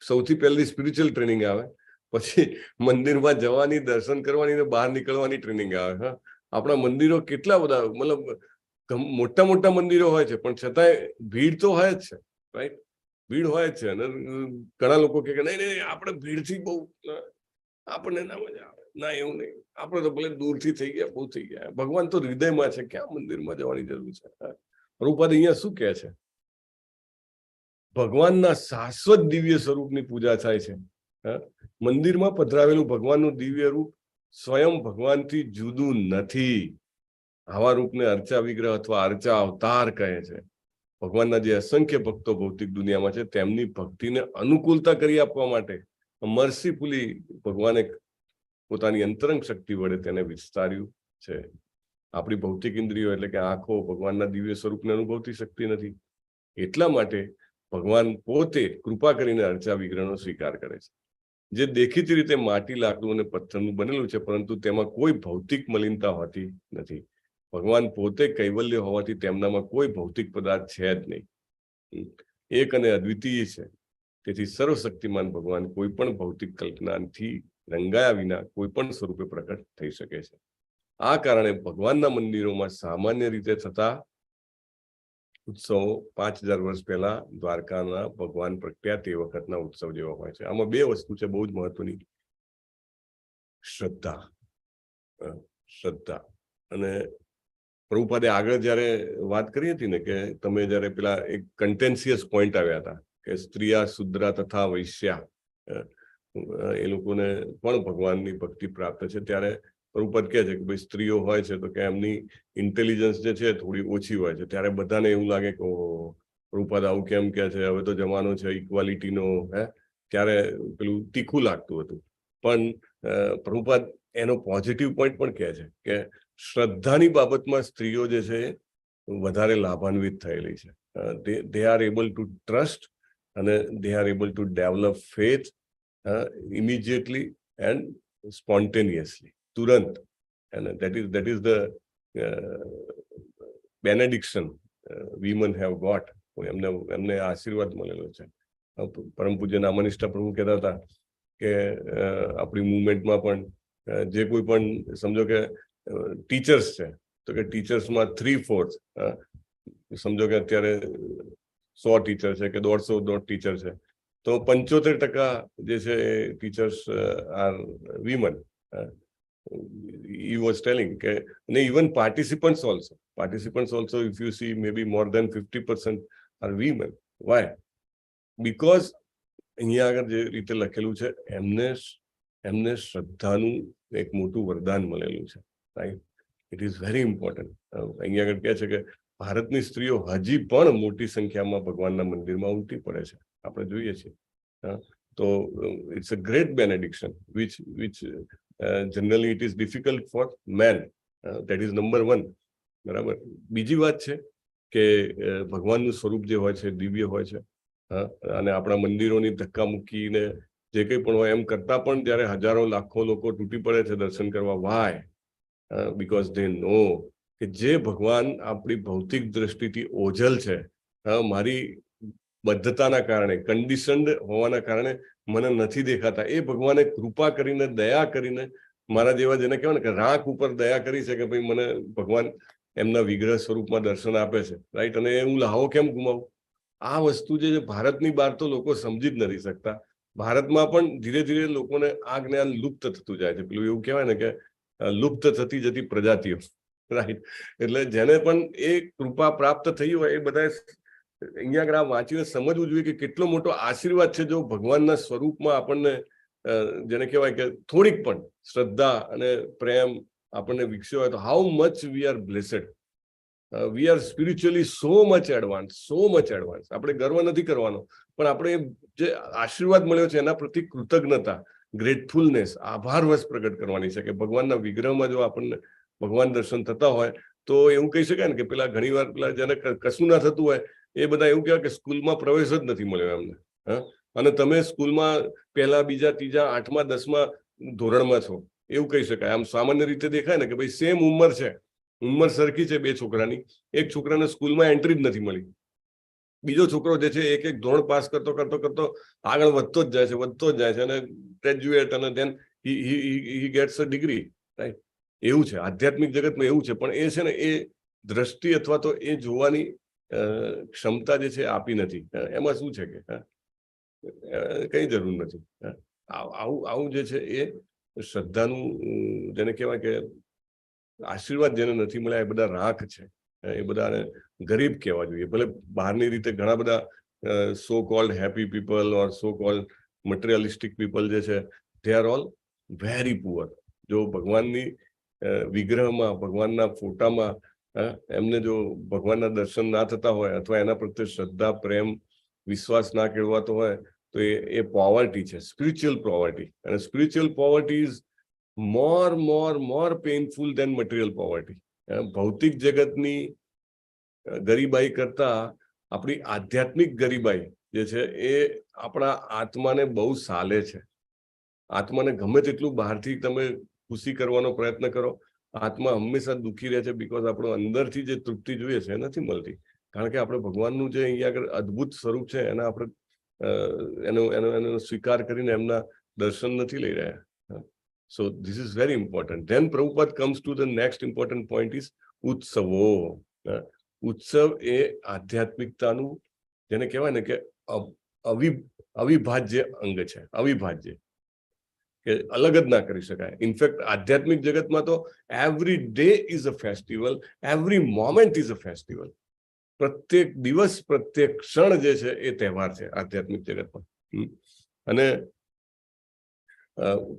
સૌથી પહેલી સ્પિરિચ્યુઅલ ટ્રેનિંગ આવે, પછી મંદિરમાં જવાની, દર્શન કરવાની ને બહાર નીકળવાની ટ્રેનિંગ આવે. આપણા મંદિરો કેટલા બધા, મતલબ મોટા મોટા મંદિરો હોય છે પણ છતાંય ભીડ તો હોય જ છે, રાઈટ? ભીડ હોય જ છે. અને ઘણા લોકો કે નહીં નહીં, આપણે ભીડથી બહુ આપણને ના મજા આવે. ના, એવું નહીં. આપણે તો ભલે દૂરથી થઈ ગયા, બહુ થઈ ગયા. ભગવાન તો હૃદયમાં છે, ક્યાં મંદિરમાં જવાની જરૂર છે? પ્રભુપાદ અહીંયા શું કહે છે? ભગવાનના શાશ્વત દિવ્ય સ્વરૂપની પૂજા થાય છે. મંદિરમાં પધરાવેલું ભગવાનનું દિવ્ય રૂપ સ્વયં ભગવાનથી જુદું નથી. આવા રૂપને અર્ચા વિગ્રહ અથવા અર્ચા અવતાર કહે છે. ભગવાનના જે અસંખ્ય ભક્તો ભૌતિક દુનિયામાં છે તેમની ભક્તિને અનુકૂળતા કરી આપવા માટે મર્સીફુલી ભગવાને પોતાની અંતરંગ શક્તિ વડે તેને વિસ્તાર્યું છે. આપણી ભૌતિક ઇન્દ્રિયો એટલે કે આંખો ભગવાનના દિવ્ય સ્વરૂપને અનુભવતી શક્તિ નથી. એટલા માટે ભગવાન પોતે કૃપા કરીને અર્ચા વિગ્રહનો સ્વીકાર કરે છે. જે દેખીતી રીતે માટી, લાકડું અને પથ્થરનું બનેલું છે, પરંતુ તેમાં કોઈ ભૌતિક મલિનતા હોતી નથી. ભગવાન પોતે કૈવલ્ય હોવાથી તેમનામાં કોઈ ભૌતિક પદાર્થ છે જ નહીં. એક અને અદ્વિતીય છે. તેથી સર્વશક્તિમાન ભગવાન કોઈ પણ ભૌતિક કલ્પનાથી રંગાયા વિના કોઈ પણ સ્વરૂપે પ્રકટ થઈ શકે છે. આ કારણે ભગવાનના મંદિરોમાં સામાન્ય રીતે થતા ઉત્સવો 5000 વર્ષ પહેલા દ્વારકાના ભગવાન પ્રગટ્યા તે વખતના ઉત્સવ જેવો હોય છે. આમાં બે વસ્તુ છે બહુ જ મહત્વની: શ્રદ્ધા. અને પ્રભુપાદે આગળ જયારે વાત કરી હતી ને કે તમે જયારે પેલા એક કન્ટેન્સિયસ પોઈન્ટ આવ્યા હતા કે સ્ત્રીયા, શુદ્રા તથા વૈશ્યા, એ લોકોને પણ ભગવાનની ભક્તિ પ્રાપ્ત છે. ત્યારે પ્રભુપાદ કહે છે કે ભાઈ સ્ત્રીઓ હોય છે તો કે એમની ઇન્ટેલિજન્સ જે છે થોડી ઓછી હોય છે. ત્યારે બધાને એવું લાગે કે પ્રભુપાદ આવું કેમ કે છે, હવે તો જમાનો છે ઇક્વાલિટીનો, ત્યારે પેલું તીખું લાગતું હતું. પણ પ્રભુપાદ એનો પોઝિટિવ પોઈન્ટ પણ કહે છે કે શ્રદ્ધાની બાબતમાં સ્ત્રીઓ જે છે વધારે લાભાન્વિત થયેલી છે. they are able to trust and they are able to develop faith immediately and spontaneously, turant. And that is the benediction women have got. એમને આશીર્વાદ મળેલો છે. પરમ પૂજ્ય નામનિષ્ઠ પ્રભુ કહેતા હતા કે આપણી મુવમેન્ટમાં પણ જે કોઈ પણ સમજો કે ટીચર્સ છે તો કે ટીચર્સમાં 3/4 સમજો કે અત્યારે 100 ટીચર છે કે 150 ટીચર છે તો 75% જે છે teachers are women. he was telling કે even participants also if you see maybe more than 50% are women. Why? Because અહીંયા આગળ જે રીતે લખેલું છે એમને શ્રદ્ધાનું એક મોટું વરદાન મળેલું છે. Right, it is very important. અહીંયા આગળ કહે છે કે ભારતની સ્ત્રીઓ હજી પણ મોટી સંખ્યામાં ભગવાનના મંદિરમાં ઉમટી પડે છે, આપણે જોઈએ છીએ. તો it's a great benediction which generally it is difficult for men. That is number 1. બરાબર. બીજી વાત છે કે ભગવાનનું સ્વરૂપ જે હોય છે દિવ્ય હોય છે, અને આપણા મંદિરોની ધક્કા મૂકીને જે કંઈ પણ હોય એમ કરતા પણ જ્યારે હજારો લાખો લોકો તૂટી પડે છે દર્શન કરવા. વાય? બીકોઝ દે નો કે જે ભગવાન આપણી ભૌતિક દ્રષ્ટિથી ઓझल છે, મારી બદ્ધતાના કારણે, કન્ડિશન્ડ હોવાના કારણે મને નથી દેખાતા, એ ભગવાને કૃપા કરીને, દયા કરીને મારા જેવા જેને કહેવાય ને કે રાખ ઉપર દયા કરી છે કે ભાઈ મને ભગવાન એમના વિગ્રહ સ્વરૂપમાં દર્શન આપે છે. રાઈટ, અને હું લાહો કેમ ગુમાવું? આ વસ્તુ જે ભારતની બહાર તો લોકો સમજી જ નથી શકતા. ભારતમાં પણ ધીરે ધીરે લોકોને આ જ્ઞાન લુપ્ત થતું જાય છે. પેલું એવું કહેવાય ને કે લુપ્ત થતી જતી પ્રજાતિઓ. રાઈટ, એટલે જેને પણ એ કૃપા પ્રાપ્ત થઈ હોય એ બધા અહીંયા આગળ આ વાંચીને સમજવું જોઈએ કે કેટલો મોટો આશીર્વાદ છે જો ભગવાનના સ્વરૂપમાં આપણને જેને કહેવાય કે થોડીક પણ શ્રદ્ધા અને પ્રેમ આપણને વિકસ્યો હોય તો how much we are બ્લેસડ. We are spiritually so much advance. આપણે ગર્વ નથી કરવાનો, પણ આપણે જે આશીર્વાદ મળ્યો છે એના પ્રતિ કૃતજ્ઞતા, ગ્રેટફુલનેસ, આભારવશ પ્રગટ કરવાની છે. કે ભગવાનના વિગ્રહમાં જો આપણને ભગવાન દર્શન થતા હોય તો એવું કહી શકાય ને કે પેલા ઘણી વાર પેલા જેને કશું ના થતું હોય એ બધા એવું કહેવાય કે સ્કૂલમાં પ્રવેશ જ નથી મળ્યો એમને. અને તમે સ્કૂલમાં 1લા, 2જા, 3જા, 8મા, 10મા ધોરણમાં છો એવું કહી શકાય. આમ સામાન્ય રીતે દેખાય ને કે ભાઈ સેમ ઉંમર છે, ઉંમર સરખી છે 2 છોકરાની, એક છોકરાને સ્કૂલમાં એન્ટ્રી જ નથી મળી, બીજો છોકરો જે છે એક ધોરણ પાસ કરતો આગળ વધતો જ જાય છે અને ગ્રેજ્યુએટ અને then he gets a degree. Right, એવું છે આધ્યાત્મિક જગતમાં, એવું છે. પણ એ છે ને એ દ્રષ્ટિ અથવા તો એ જોવાની ક્ષમતા જે છે આપી નથી. એમાં શું છે કે કઈ જરૂર નથી. આવું જે છે એ શ્રદ્ધાનું જેને કહેવાય કે આશીર્વાદ જેને નથી મળ્યા એ બધા રાખ છે, એ બધાને ગરીબ કહેવા જોઈએ. ભલે બહારની રીતે ઘણા બધા સો કોલ્ડ હેપી પીપલ ઓર સો કોલ્ડ મટીરિયલિસ્ટિક પીપલ જે છે they are all very poor. જો ભગવાનની વિગ્રહમાં, ભગવાનના ફોટામાં એમને જો ભગવાનના દર્શન ના થતા હોય અથવા એના પ્રત્યે શ્રદ્ધા, પ્રેમ, વિશ્વાસ ના કેળવાતો હોય તો એ પોવર્ટી છે, સ્પિરિચ્યુઅલ પોવર્ટી. અને spiritual poverty is more painful than material poverty. ભૌતિક જગતની ગરીબાઈ કરતા આપણી આધ્યાત્મિક ગરીબાઈ જે છે એ આપણા આત્માને બહુ સાલે છે. આત્માને ગમે તેટલું બહારથી તમે ખુશી કરવાનો પ્રયત્ન કરો, આત્મા હંમેશા દુઃખી રહે છે. બીકોઝ આપણો અંદરથી જે તૃપ્તિ જોઈએ છે એ નથી મળતી. કારણ કે આપણે ભગવાનનું જે અહીંયા આગળ અદ્ભુત સ્વરૂપ છે એના આપણે એનો સ્વીકાર કરીને એમના દર્શન નથી લઈ રહ્યા. So this is very important. Then Prabhupada comes to the next important point is ઉત્સવો. ઉત્સવ એ આધ્યાત્મિકતાનું જેને કહેવાય ને કે અવિભાજ્ય અંગ છે, અવિભાજ્ય, કે અલગ જ ના કરી શકાય. ઇનફેક્ટ આધ્યાત્મિક જગતમાં તો every day is a festival, every moment is a festival. પ્રત્યેક દિવસ, પ્રત્યેક ક્ષણ જે છે એ તહેવાર છે આધ્યાત્મિક જગતમાં. અને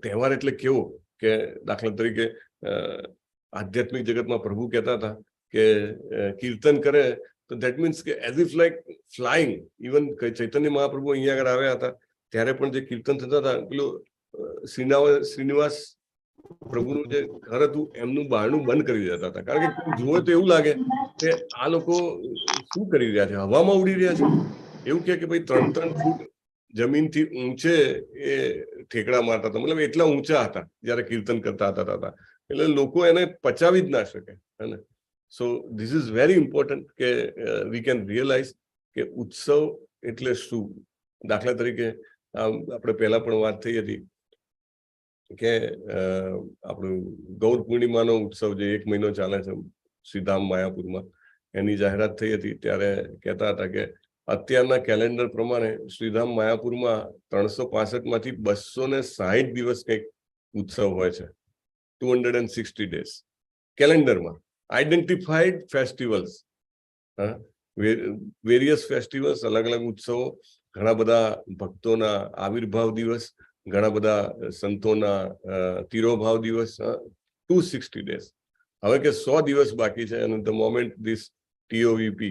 તહેવાર એટલે કેવો કે દાખલા તરીકે આધ્યાત્મિક જગતમાં પ્રભુ કહેતા હતા કે કીર્તન કરે તો દેટ મીન્સ કે as if like flying. Even Chaitanya Mahaprabhu અહીંયા આગળ આવ્યા હતા ત્યારે પણ જે કીર્તન થતા હતા પેલું શ્રીનિવાસ પ્રભુનું જે ઘર હતું એમનું બારણું બંધ કરી દેતા હતા, કારણ કે જુઓ તો એવું લાગે કે આ લોકો શું કરી રહ્યા છે, હવામાં ઉડી રહ્યા છે. એવું કે ભાઈ 3-3 ફૂટ જમીનથી ઊંચે એ ઠેકડા મારતા હતા, મતલબ એટલા ઊંચા હતા જયારે કીર્તન કરતા હતા. એટલે લોકો એને પચાવી જ ના શકે. હે, so this is very important કે વી કેન રિયલાઇઝ કે ઉત્સવ એટલે શું. દાખલા તરીકે આપણે પહેલા પણ વાત થઈ હતી કે આપણું ગૌર પૂર્ણિમાનો ઉત્સવ જે 1 મહિનો ચાલે છે શ્રીધામ માયાપુરમાં, એની જાહેરાત થઈ હતી. ત્યારે કહેતા હતા કે અત્યારના કેલેન્ડર પ્રમાણે શ્રીધામ માયાપુરમાં 365 માંથી 260 દિવસ કંઈક ઉત્સવ હોય છે. 260 days કેલેન્ડરમાં આઈડેન્ટિફાઈડ ફેસ્ટિવલ્સ, વેરિયસ ફેસ્ટિવલ્સ, અલગ અલગ ઉત્સવો, ઘણા બધા ભક્તોના આવિર્ભાવ દિવસ, ઘણા બધા સંતોના તિરોભાવ દિવસ. 260 days. હવે કે 100 દિવસ બાકી છે અને the moment this TOVP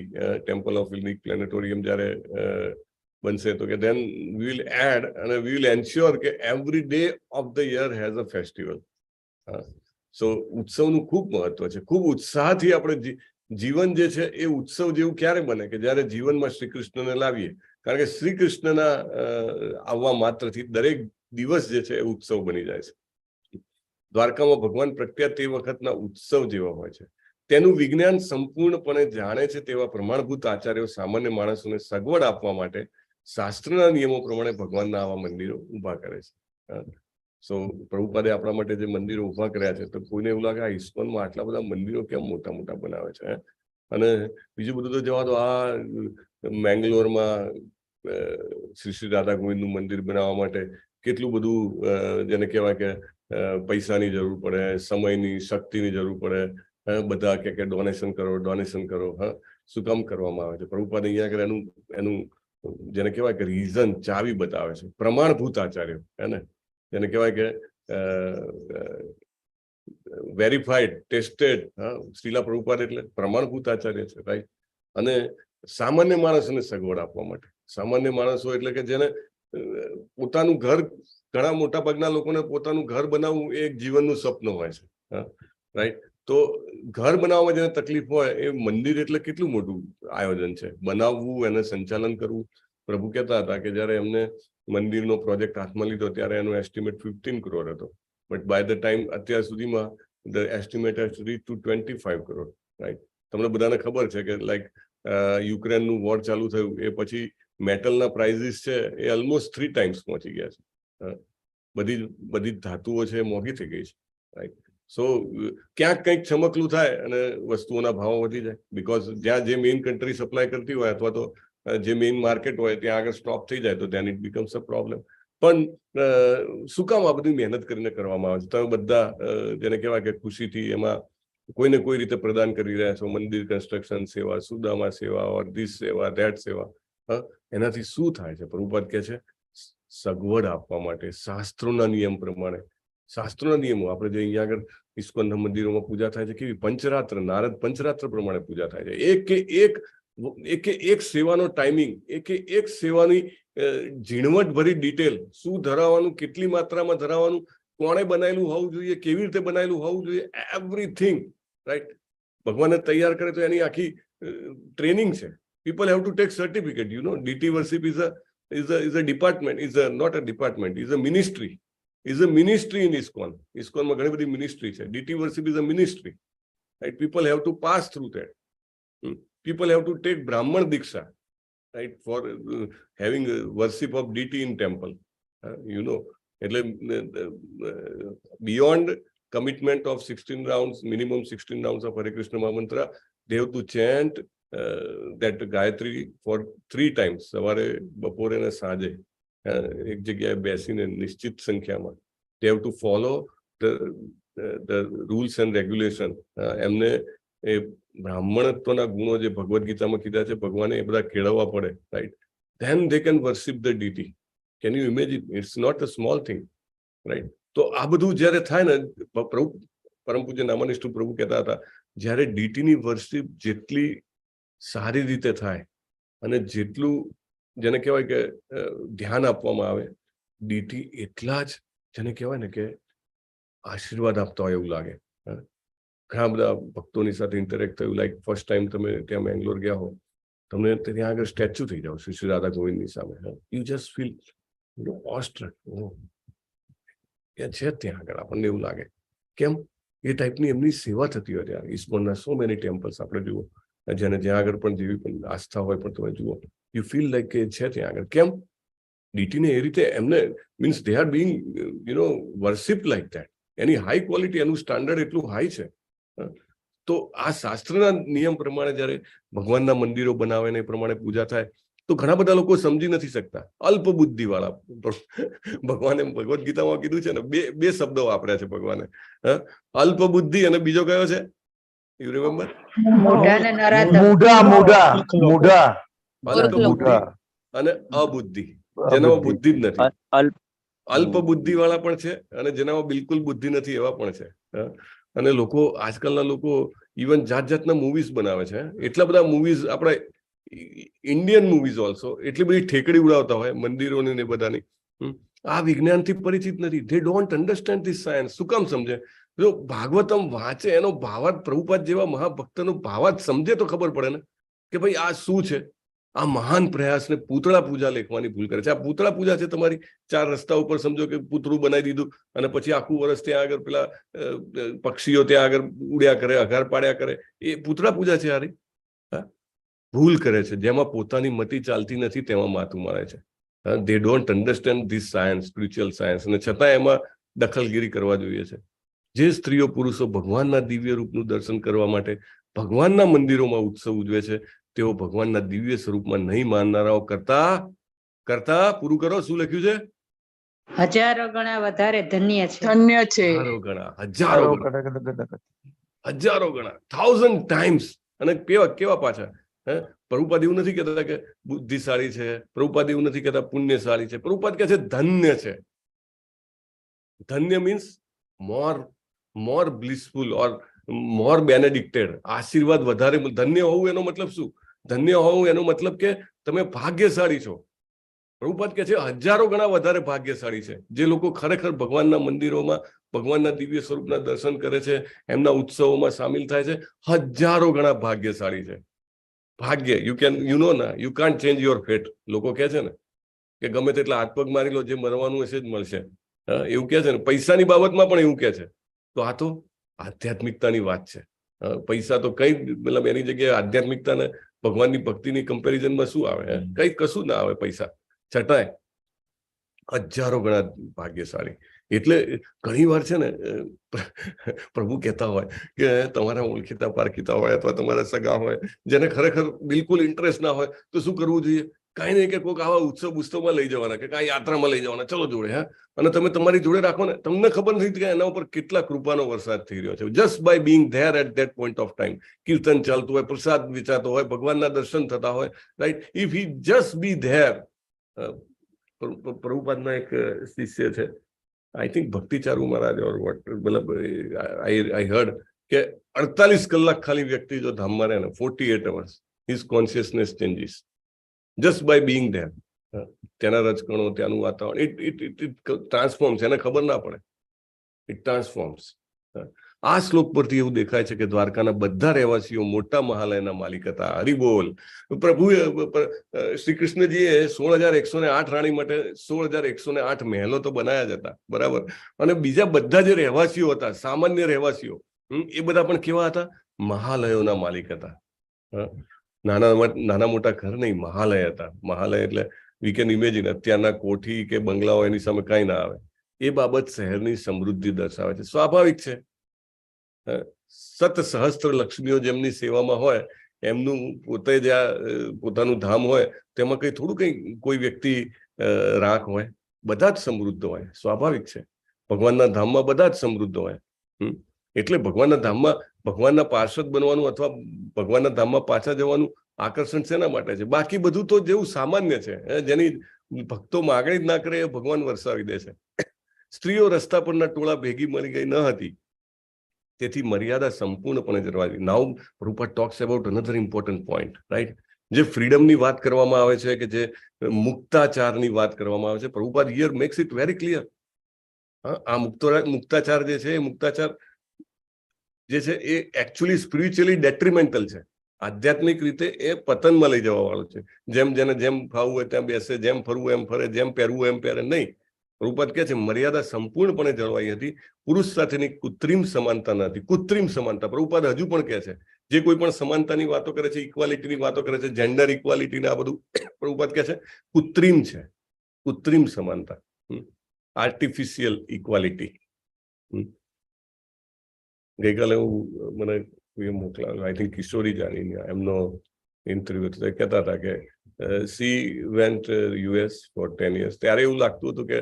temple of unique planetarium જ્યારે બનશે તો કે ધેન વી વિલ એડ અને વી વિલ એન્શ્યોર કે every day of the year has a festival. So ઉત્સવનું ખૂબ મહત્વ છે. ખૂબ ઉત્સાહથી આપણે જીવન જે છે એ ઉત્સવ જેવું ક્યારે બને કે જ્યારે જીવનમાં શ્રી કૃષ્ણને લાવીએ, કારણ કે શ્રી કૃષ્ણના આવવા માત્રથી દરેક દિવસ જે છે એ ઉત્સવ બની જાય છે. દ્વારકામાં ભગવાન પ્રત્યા તે વખતના ઉત્સવ જેવા હોય છે. તેનું વિજ્ઞાન સંપૂર્ણપણે જાણે છે તેવા પ્રમાણભૂત આચાર્યો સામાન્ય માણસોને સગવડ આપવા માટે શાસ્ત્રના નિયમો પ્રમાણે ભગવાનના આવા મંદિરો ઊભા કરે છે. સો પ્રભુપાદે આપણા માટે જે મંદિરો ઊભા કર્યા છે તો કોઈને એવું લાગે આ ઇસ્કોનમાં આટલા બધા મંદિરો કેમ મોટા મોટા બનાવે છે. અને બીજું બધું તો જવા દો, આ મેંગ્લોરમાં શ્રી રાધા ગોવિંદનું મંદિર બનાવવા માટે કેટલું બધું જેને કહેવાય કે પૈસાની જરૂર પડે, સમયની, શક્તિની જરૂર પડે. બધા કે ડોનેશન કરો. શું કામ કરવામાં આવે છે? પ્રભુપાદ અહીંયા આગળ એનું જેને કહેવાય કે રીઝન, ચાવી બતાવે છે. પ્રમાણભૂત આચાર્યો, હે ને, જેને કહેવાય કે વેરીફાઈડ, ટેસ્ટેડ. શ્રીલા પ્રભુપાદ એટલે પ્રમાણભૂત આચાર્ય છે, રાઈટ. અને સામાન્ય માણસોને સગવડ આપવા માટે. સામાન્ય માણસો એટલે કે જેને પોતાનું ઘર, ઘણા મોટા ભાગના લોકોને પોતાનું ઘર બનાવવું એ એક જીવનનું સપનું હોય છે, રાઈટ. તો ઘર બનાવવામાં જેને તકલીફ હોય એ મંદિર એટલે કેટલું મોટું આયોજન છે. બનાવવું, એને સંચાલન કરવું. પ્રભુ કહેતા હતા કે જયારે એમને મંદિરનો પ્રોજેક્ટ હાથમાં લીધો ત્યારે એનો એસ્ટિમેટ 15 crore હતો, બટ બાય ધ ટાઈમ અત્યાર સુધીમાં the estimate has rich two 25 crore, right. તમને બધાને ખબર છે કે લાઈક યુક્રેનનું વોર ચાલુ થયું એ પછી મેટલના પ્રાઇઝીસ છે એ ઓલમોસ્ટ 3 times પહોંચી ગયા છે. બધી ધાતુઓ છે એ મોંઘી થઈ ગઈ છે, રાઈટ. સો ક્યાંક કંઈક ચમકલું થાય અને વસ્તુઓના ભાવો વધી જાય, બીકોઝ જ્યાં જે મેઇન કન્ટ્રી સપ્લાય કરતી હોય અથવા તો જે મેઇન માર્કેટ હોય ત્યાં આગળ સ્ટોપ થઈ જાય તો then it becomes a problem. પણ શું કામ આ બધી મહેનત કરીને કરવામાં આવે છે? તમે બધા જેને કહેવાય કે ખુશીથી એમાં કોઈને કોઈ રીતે પ્રદાન કરી રહ્યા છો. મંદિર કન્સ્ટ્રક્શન સેવા, સુદામા સેવા, ઓર ધીસ સેવા, ધેટ સેવા. એનાથી શું થાય છે? પ્રભુપાદ કહે છે સગવડ આપવા માટે શાસ્ત્રોના નિયમ પ્રમાણે. શાસ્ત્રોના નિયમો આપણે જે અહીંયા આગળ ઇસ્કોનના મંદિરોમાં પૂજા થાય છે કેવી પંચરાત્ર, નારદ પંચરાત્ર પ્રમાણે પૂજા થાય છે. એક સેવાનો ટાઈમિંગ, એક સેવાની ઝીણવટ ભરી ડિટેલ, શું ધરાવવાનું, કેટલી માત્રામાં ધરાવવાનું, કોણે બનાવેલું હોવું જોઈએ, કેવી રીતે બનાવેલું હોવું જોઈએ, એવરીથિંગ, રાઈટ. ભગવાનને તૈયાર કરે તો એની આખી ટ્રેનિંગ છે. People have to take certificate. You know, DT worship is a department, not a department, is a ministry. Is a ministry in ISKCON. ISKCOનમાં ઘણી બધી મિનિસ્ટ્રી છે. DT worship is a ministry, right? People have to pass through that. People have to take Brahman Diksha, right, for having worship of DT in temple. You know, એટલે beyond commitment of 16 rounds, minimum 16 rounds of Hare Krishna Mahamantra, they have to chant that Gayatri for 3 times, સવારે, બપોરે અને સાંજે. એક જગ્યાએ બેસીને નિશ્ચિત સંખ્યામાં. they have to follow the rules and regulation. એમને એ બ્રાહ્મણત્વના ગુણો જે ભગવદ્ ગીતામાં કીધા છે ભગવાને એ બધા કેળવવા પડે, right. then they can worship the deity. Can you imagine? It's not a small thing. Right. તો આ બધું જયારે થાય ને, પ્રભુ પરમ પૂજ્ય નામાનિષ્ઠ પ્રભુ કહેતા હતા, જયારે ડીટીની વર્શિપ જેટલી સારી રીતે થાય અને જેટલું જેને કહેવાય કે ધ્યાન આપવામાં આવે, ડીટી એટલા જ જેને કહેવાય ને કે આશીર્વાદ આપતા હોય એવું લાગે. ઘણા બધા ભક્તોની સાથે ઇન્ટરેક્ટ થયું. લાઈક ફર્સ્ટ ટાઈમ તમે ત્યાં બેંગ્લોર ગયા હો, તમને ત્યાં આગળ સ્ટેચ્યુ થઈ જાવ શ્રી રાધા ગોવિંદની સામે. You just feel awestruck. છે ત્યાં આગળ આપણને એવું લાગે. કેમ? એ ટાઈપની એમની સેવા થતી હોય ત્યાં. ઇસ્કોનના સો મેની ટેમ્પલ્સ આપણે જુઓ, જેને જ્યાં આગળ પણ જેવી પણ આસ્થા હોય પણ તમે જુઓ, યુ ફીલ લાઈક કે છે ત્યાં આગળ. કેમ? ડીટીને એ રીતે એમને means they are being worship like that. Any high quality, એનું સ્ટાન્ડર્ડ એટલું હાઈ છે. તો આ શાસ્ત્રના નિયમ પ્રમાણે જયારે ભગવાનના મંદિરો બનાવે ને એ પ્રમાણે પૂજા થાય, તો ઘણા બધા લોકો સમજી નથી શકતા. અલ્પ બુદ્ધિ વાળા. ભગવાને ભગવદ્ ગીતામાં કીધું છે ને, બે શબ્દો વાપર્યા છે ભગવાને. અલ્પ બુદ્ધિ અને બીજો કયો છે? You remember? અલ્પ બુદ્ધિ અને અબુદ્ધિ, જેનામાં બુદ્ધિ જ નથી. અલ્પ બુદ્ધિ વાળા પણ છે અને જેનામાં બિલકુલ બુદ્ધિ નથી એવા પણ છે. અને લોકો, આજકાલના લોકો ઇવન જાત જાતના મૂવીઝ બનાવે છે. એટલા બધા મૂવીઝ, આપણા ઇન્ડિયન મૂવીઝ ઓલ્સો એટલી બધી ઠેકડી ઉડાવતા હોય મંદિરોની ને બધાની. આ વિજ્ઞાનથી પરિચિત નથી. They don't understand this science. શું કામ સમજે? જો ભાગવતમ વાંચે, એનો ભાવાર્થ, પ્રભુપાદ જેવા મહાભક્તનો ભાવાર્થ સમજે તો ખબર પડે ને કે ભાઈ આ શું છે. આ મહાન પ્રયાસને પૂતળા પૂજા લેખવાની ભૂલ કરે છે. આ પૂતળા પૂજા છે તમારી. 4 રસ્તા ઉપર સમજો કે પૂતળું બનાવી દીધું અને પછી આખું વર્ષ ત્યાં આગળ પેલા પક્ષીઓ ત્યાં આગળ ઉડ્યા કરે, અઘાર પાડ્યા કરે. એ પૂતળા પૂજા છે યારી. ભૂલ કરે છે. જેમાં પોતાની મતિ ચાલતી નથી તેમાં માથું મારે છે. દે don't understand this science, spiritual science. અને છતાં એમાં દખલગીરી કરવા જોઈએ છે. જે સ્ત્રીઓ પુરુષો ભગવાનના દિવ્ય રૂપનું દર્શન કરવા માટે ભગવાનના મંદિરોમાં ઉત્સવ ઉજવે છે, તેઓ ભગવાનના દિવ્ય સ્વરૂપમાં નહીં માનનારાઓ કરતા પૂરું કરો. શું લખ્યું છે? હજારો ગણા વધારે ધન્ય છે. હજારો ગણા, હજારો ગણા, 1000 times. અને કેવા પાછા? પ્રભુપાદ એવું નથી કહેતા કે બુદ્ધિશાળી છે. પ્રભુપાદ એવું નથી કહેતા પુણ્યશાળી છે. પ્રભુપાદ કહે છે ધન્ય છે. ધન્ય મીન્સ મોર બ્લિસફુલ ઓર મોર બેનેડિક્ટેડ. આશીર્વાદ વધારે. ધન્ય હોવું એનો મતલબ શું? ધન્ય હોવું એનો મતલબ કે તમે ભાગ્યશાળી છો. પ્રભુપાદ કહે છે હજારો ગણા વધારે ભાગ્યશાળી છે જે લોકો ખરેખર ભગવાનના મંદિરોમાં ભગવાનના દિવ્ય સ્વરૂપના દર્શન કરે છે, એમના ઉત્સવોમાં સામેલ થાય છે. હજારો ગણા ભાગ્યશાળી છે. ભાગ્ય, યુ નો ના, you can't change your fat. લોકો કહે છે ને કે ગમે તેટલા હાથ પગ મારી લો, જે મરવાનું હશે જ મળશે. એવું કહે છે ને. પૈસાની બાબતમાં પણ એવું કહે છે. તો આ તો આધ્યાત્મિકતાની વાત છે. પૈસા તો કઈ મતલબ એની જગ્યાએ આધ્યાત્મિકતાને ભગવાનની ભક્તિની કમ્પેરિઝનમાં શું આવે? કઈ કશું ના આવે પૈસા. છતાંય હજારો ગણા ભાગ્યશાળી. એટલે ઘણી વાર છે ને પ્રભુ કહેતા હોય કે તમારા ઓળખીતા પારખીતા હોય અથવા તમારા સગા હોય જેને ખરેખર બિલકુલ ઇન્ટરેસ્ટ ના હોય તો શું કરવું જોઈએ? કાંઈ નહીં કે કોઈક આવા ઉત્સવમાં લઈ જવાના, કે કાંઈ યાત્રામાં લઈ જવાના, ચલો જોડે. અને તમે તમારી જોડે રાખો ને, તમને ખબર નથી કે એના ઉપર કેટલા કૃપાનો વરસાદ થઈ રહ્યો છે. Just by being there at that point of time. Kirtan ચાલતું હોય, પ્રસાદ વિચારતો હોય, ભગવાનના દર્શન થતા હોય, right? If he just be there. પ્રભુપાદના એક શિષ્ય છે, I think ભક્તિચારુ Maharaj or vote, મતલબ આઈ હર્ડ કે 48 કલાક ખાલી વ્યક્તિ જો ધામમાં રહે ને, 48 hours, his consciousness changes just by being there. તેના રજકણો, ત્યાંનું વાતાવરણ, ઇટ ટ્રાન્સફોર્મ્સ. એને ખબર ના પડે, ઇટ ટ્રાન્સફોર્મ્સ. આ શ્લોક પરથી એવું દેખાય છે કે દ્વારકાના બધા રહેવાસીઓ મોટા મહાલયના માલિક હતા. હરિબોલ. પ્રભુએ શ્રી કૃષ્ણજીએ 16,108 રાણી માટે 16,108 મહેલો તો બનાવ્યા જ હતા, બરાબર. અને બીજા બધા જે રહેવાસીઓ હતા, સામાન્ય રહેવાસીઓ, એ બધા પણ કેવા હતા? મહાલયોના માલિક હતા. નાના મોટા ઘર નહીં, મહાલય હતા. મહાલય એટલે વી કેન ઇમેજિન. અત્યારના કોઠી કે બંગલાઓ એની સામે કાંઈ ના આવે. એ બાબત શહેરની સમૃદ્ધિ દર્શાવે છે. સ્વાભાવિક છે. સહસ્ત્ર લક્ષ્મીઓ જેમની સેવામાં હોય, એમનું પોતે જ્યાં પોતાનું ધામ હોય તેમાં કઈ થોડું કઈ કોઈ વ્યક્તિ રાખ હોય. બધા જ સમૃદ્ધ હોય, સ્વાભાવિક છે. ભગવાનના ધામમાં બધા જ સમૃદ્ધ હોય. એટલે ભગવાનના ધામમાં ભગવાનના પાર્ષદ બનવાનું અથવા ભગવાનના ધામમાં પાછા જવાનું આકર્ષણ શેના માટે છે? બાકી બધું તો જેવું સામાન્ય છે, જેની ભક્તો માગણી જ ના કરે એ ભગવાન વરસાવી દે છે. સ્ત્રીઓ રસ્તા પરના ટોળા ભેગી મળી ગઈ ન હતી, તેથી મર્યાદા સંપૂર્ણપણે જળવાઈ. Now Prabhupada talks about another important point, right? જે ફ્રીડમની વાત કરવામાં આવે છે, કે જે મુક્તાચારની વાત કરવામાં આવે છે, Prabhupada here max it very clear. આ મુક્તાચાર જે છે, એ મુક્તાચાર જે છે એ એકચ્યુઅલી સ્પિરિચ્યુઅલી ડેટ્રીમેન્ટલ છે. આધ્યાત્મિક રીતે એ પતનમાં લઈ જવા વાળું છે. જેમ જેને જેમ ફાવવું હોય ત્યાં બેસે, જેમ ફરવું એમ ફરે, જેમ પહેરવું એમ પહેરે, નહીં. પ્રભુપાદ કહે છે મર્યાદા સંપૂર્ણપણે જળવાઈ હતી. પુરુષ સાથેની કૃત્રિમ સમાનતા નથી. કૃત્રિમ સમાનતા પ્રભુપાદ હજુ પણ કહે છે. જે કોઈ પણ સમાનતાની વાતો કરે છે, ઇક્વાલિટીની વાતો કરે છે, જેન્ડર ઇક્વાલિટી, આ બધું પ્રભુપાદ કહે છે કૃત્રિમ છે. કૃત્રિમ સમાનતા, આર્ટિફિશિયલ ઇક્વાલિટી. ગઈકાલે મને મોકલાવ્યો, આઈ થિંક કિશોરી જાની, એમનો ઇન્ટરવ્યુ હતો. કહેતા હતા કે she went US for 10 years. ત્યારે એવું લાગતું હતું કે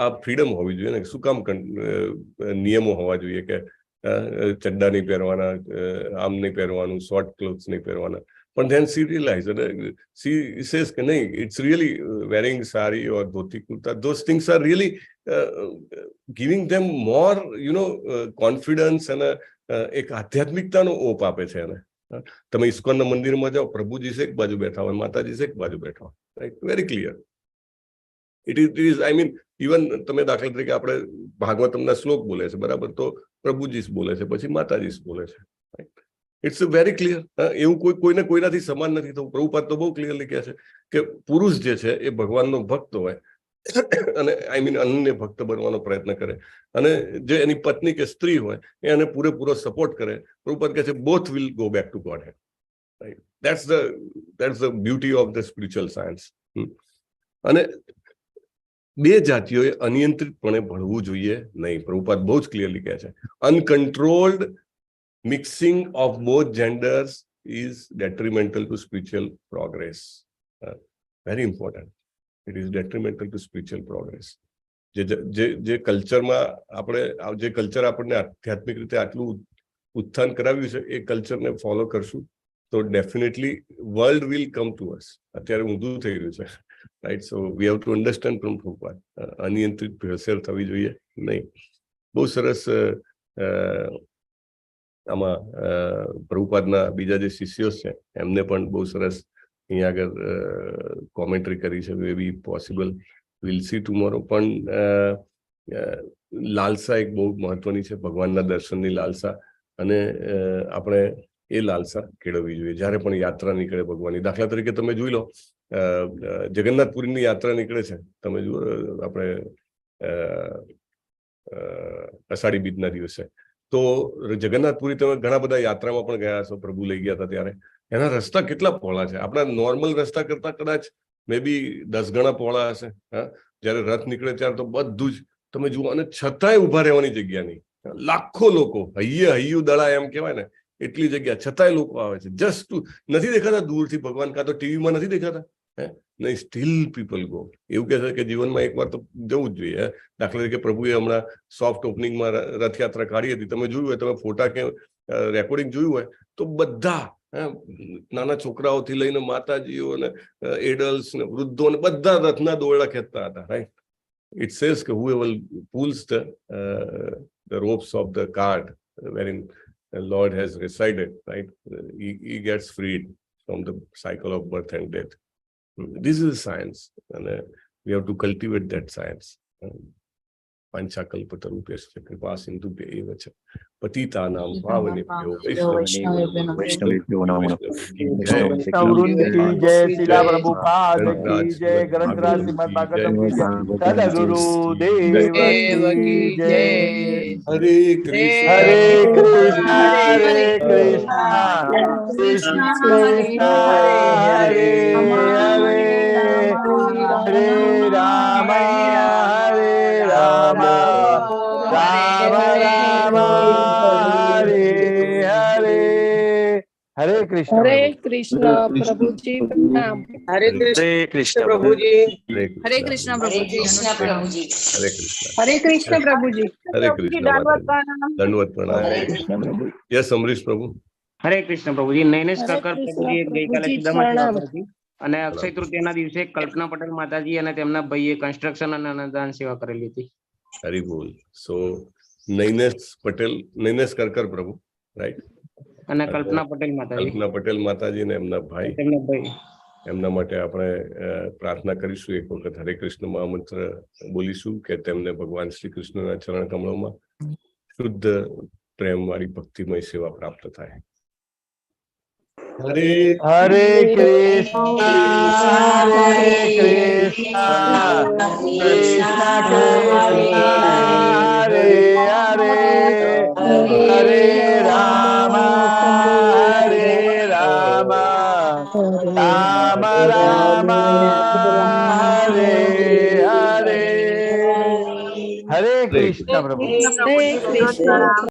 આ ફ્રીડમ હોવી જોઈએ ને, શું કામ નિયમો હોવા જોઈએ કે ચડ્ડા નહીં પહેરવાના, આમ નહીં પહેરવાનું, શોર્ટ ક્લોથ્સ નહીં પહેરવાના. પણ then she realise, she says કે નહીં, it's really wearing sari or dhoti kurta, those things are really giving them more confidence અને એક આધ્યાત્મિકતાનો ઓપ આપે છે એને. તમે ઇસ્કોનના મંદિરમાં જાઓ, પ્રભુજી છે એક બાજુ બેઠા હોય, માતાજી છે એક બાજુ બેઠા હોય, right? Very clear. It is I mean even તમે દાખલા તરીકે આપણે ભાગવતમના શ્લોક બોલે છે, બરાબર, તો પ્રભુજી બોલે છે, પછી માતાજી બોલે છે, રાઈટ? It's very clear. એવું કોઈને કોઈનાથી સમાન નથી થવું. પ્રભુપાદ તો બહુ ક્લિયરલી કહે છે કે પુરુષ જે છે એ ભગવાનનો ભક્ત હોય અને આઈ મીન અનન્ય ભક્ત બનવાનો પ્રયત્ન કરે, અને જે એની પત્ની કે સ્ત્રી હોય એ એને પૂરેપૂરો સપોર્ટ કરે. પ્રભુપાદ કહે છે both will go back to Godhead, right? That's the beauty of the spiritual science. અને બે જાતિઓએ અનિયંત્રિતપણે ભણવું જોઈએ નહીં. પ્રભુપાદ બહુ જ ક્લિયરલી કહે છે અનકન્ટ્રોલ્ડ mixing of both genders is detrimental to spiritual progress. Very important. It is detrimental to spiritual progress. જે કલ્ચરમાં જે કલ્ચર આપણને આધ્યાત્મિક રીતે આટલું ઉત્થાન કરાવ્યું છે, એ કલ્ચરને ફોલો કરશું તો definitely world will come to us. અત્યારે ઊંધું થઈ રહ્યું છે, right? So we have to understand from Prabhupada. અનિયંત્રિત ભેળસેળ થવી જોઈએ નહીં. બહુ સરસ આમાં પ્રભુપાદના બીજા જે શિષ્યો છે એમને પણ બહુ સરસ અહીંયા આગળ કોમેન્ટ્રી કરી છે. May be possible, will see tomorrow. પણ લાલસા એક બહુ મહત્વની છે, ભગવાનના દર્શનની લાલસા, અને આપણે એ લાલસા કેળવવી જોઈએ જ્યારે પણ યાત્રા નીકળે ભગવાનની. દાખલા તરીકે તમે જોઈ લો, જગન્નાથપુરીની યાત્રા નીકળે છે, તમે જુઓ આપણે અષાઢી બીજના દિવસે, તો જગન્નાથપુરી તમે ઘણા બધા યાત્રામાં પણ ગયા છો, પ્રભુ લઈ ગયા હતા ત્યારે. એના રસ્તા કેટલા પહોળા છે, આપણા નોર્મલ રસ્તા કરતા કદાચ મે બી 10 ગણા પહોળા હશે. જયારે રથ નીકળે ત્યારે તો બધું જ તમે જુઓ, અને છતાંય ઉભા રહેવાની જગ્યા નહીં. લાખો લોકો, હૈયું દળા એમ કહેવાય ને, એટલી જગ્યા, છતાંય લોકો આવે છે. જસ્ટ નથી દેખાતા દૂરથી ભગવાન, કાં તો ટીવીમાં નથી દેખાતા, નહીં, સ્ટીલ પીપલ ગો. એવું કહે છે કે જીવનમાં એકવાર તો જવું જ જોઈએ. દાખલા તરીકે પ્રભુએ હમણાં સોફ્ટ ઓપનિંગમાં રથયાત્રા કાઢી હતી, તમે જોયું હોય, તમે ફોટા કે રેકોર્ડિંગ જોયું હોય, તો બધા નાના છોકરાઓથી લઈને માતાજીઓ ને એડલ્ટ્સ ને વૃદ્ધો ને બધા રથના દોરડા ખેંચતા હતા, રાઈટ? ઇટ સેઝ કે whoever pulls the ropes of the cart wherein the Lord has resided, right? He gets freed from the cycle of birth and death. This is science, and we have to cultivate that science. Panchakalpatarupesya kripa sindhu evacha patitanam pavanebhyo વૈષ્ણવેભ્યો નમો નમઃ. વૃંદ કી જય, શિલા પ્રભુપાદ કી જય, ગ્રંથરાજ શ્રીમદ ભાગવતમ કી જય, સદગુરુ દેવ કી જય. હરે કૃષ્ણ હરે કૃષ્ણ કૃષ્ણ કૃષ્ણ હરે હરે, હરે રામ હરે રામ, રામ રામ હરે હરે. હરે કૃષ્ણ. હરે કૃષ્ણ પ્રભુજી પ્રણામ. હરે કૃષ્ણ પ્રભુજી. હરે કૃષ્ણ પ્રભુજી. પ્રભુજી. હરે કૃષ્ણ પ્રભુજી. હરે કૃષ્ણ. દંડવત પ્રણામ. યસ અમરીશ પ્રભુ. હરે કૃષ્ણ પ્રભુજી. નૈનેશ કાકર પ્રભુજી ગઈકાલે સુદામા સેવા કરી, અને અક્ષય તૃતીયાના દિવસે કલ્પના પટેલ માતાજી અને તેમના ભાઈએ કન્સ્ટ્રક્શન અને અન્નદાન સેવા કરેલી હતી. હરી બોલ. સો નૈનેશ પટેલ, નૈનેશ કરકર પ્રભુ, રાઈટ, અને કલ્પના પટેલ માતાજી, કલ્પના પટેલ માતાજી ને એમના ભાઈ, એમના માટે આપણે પ્રાર્થના કરીશું. એક વખત હરે કૃષ્ણ મહામંત્ર બોલીશું કે તેમને ભગવાન શ્રી કૃષ્ણના ચરણ કમળોમાં શુદ્ધ પ્રેમ વાળી ભક્તિમય સેવા પ્રાપ્ત થાય. હરે હરે કૃષ્ણ હરે કૃષ્ણ કૃષ્ણ કૃષ્ણ હરે હરે હરે રામ હરે રામ રામ રામ હરે હરે. હરે કૃષ્ણ પ્રભુ. હરે કૃષ્ણ.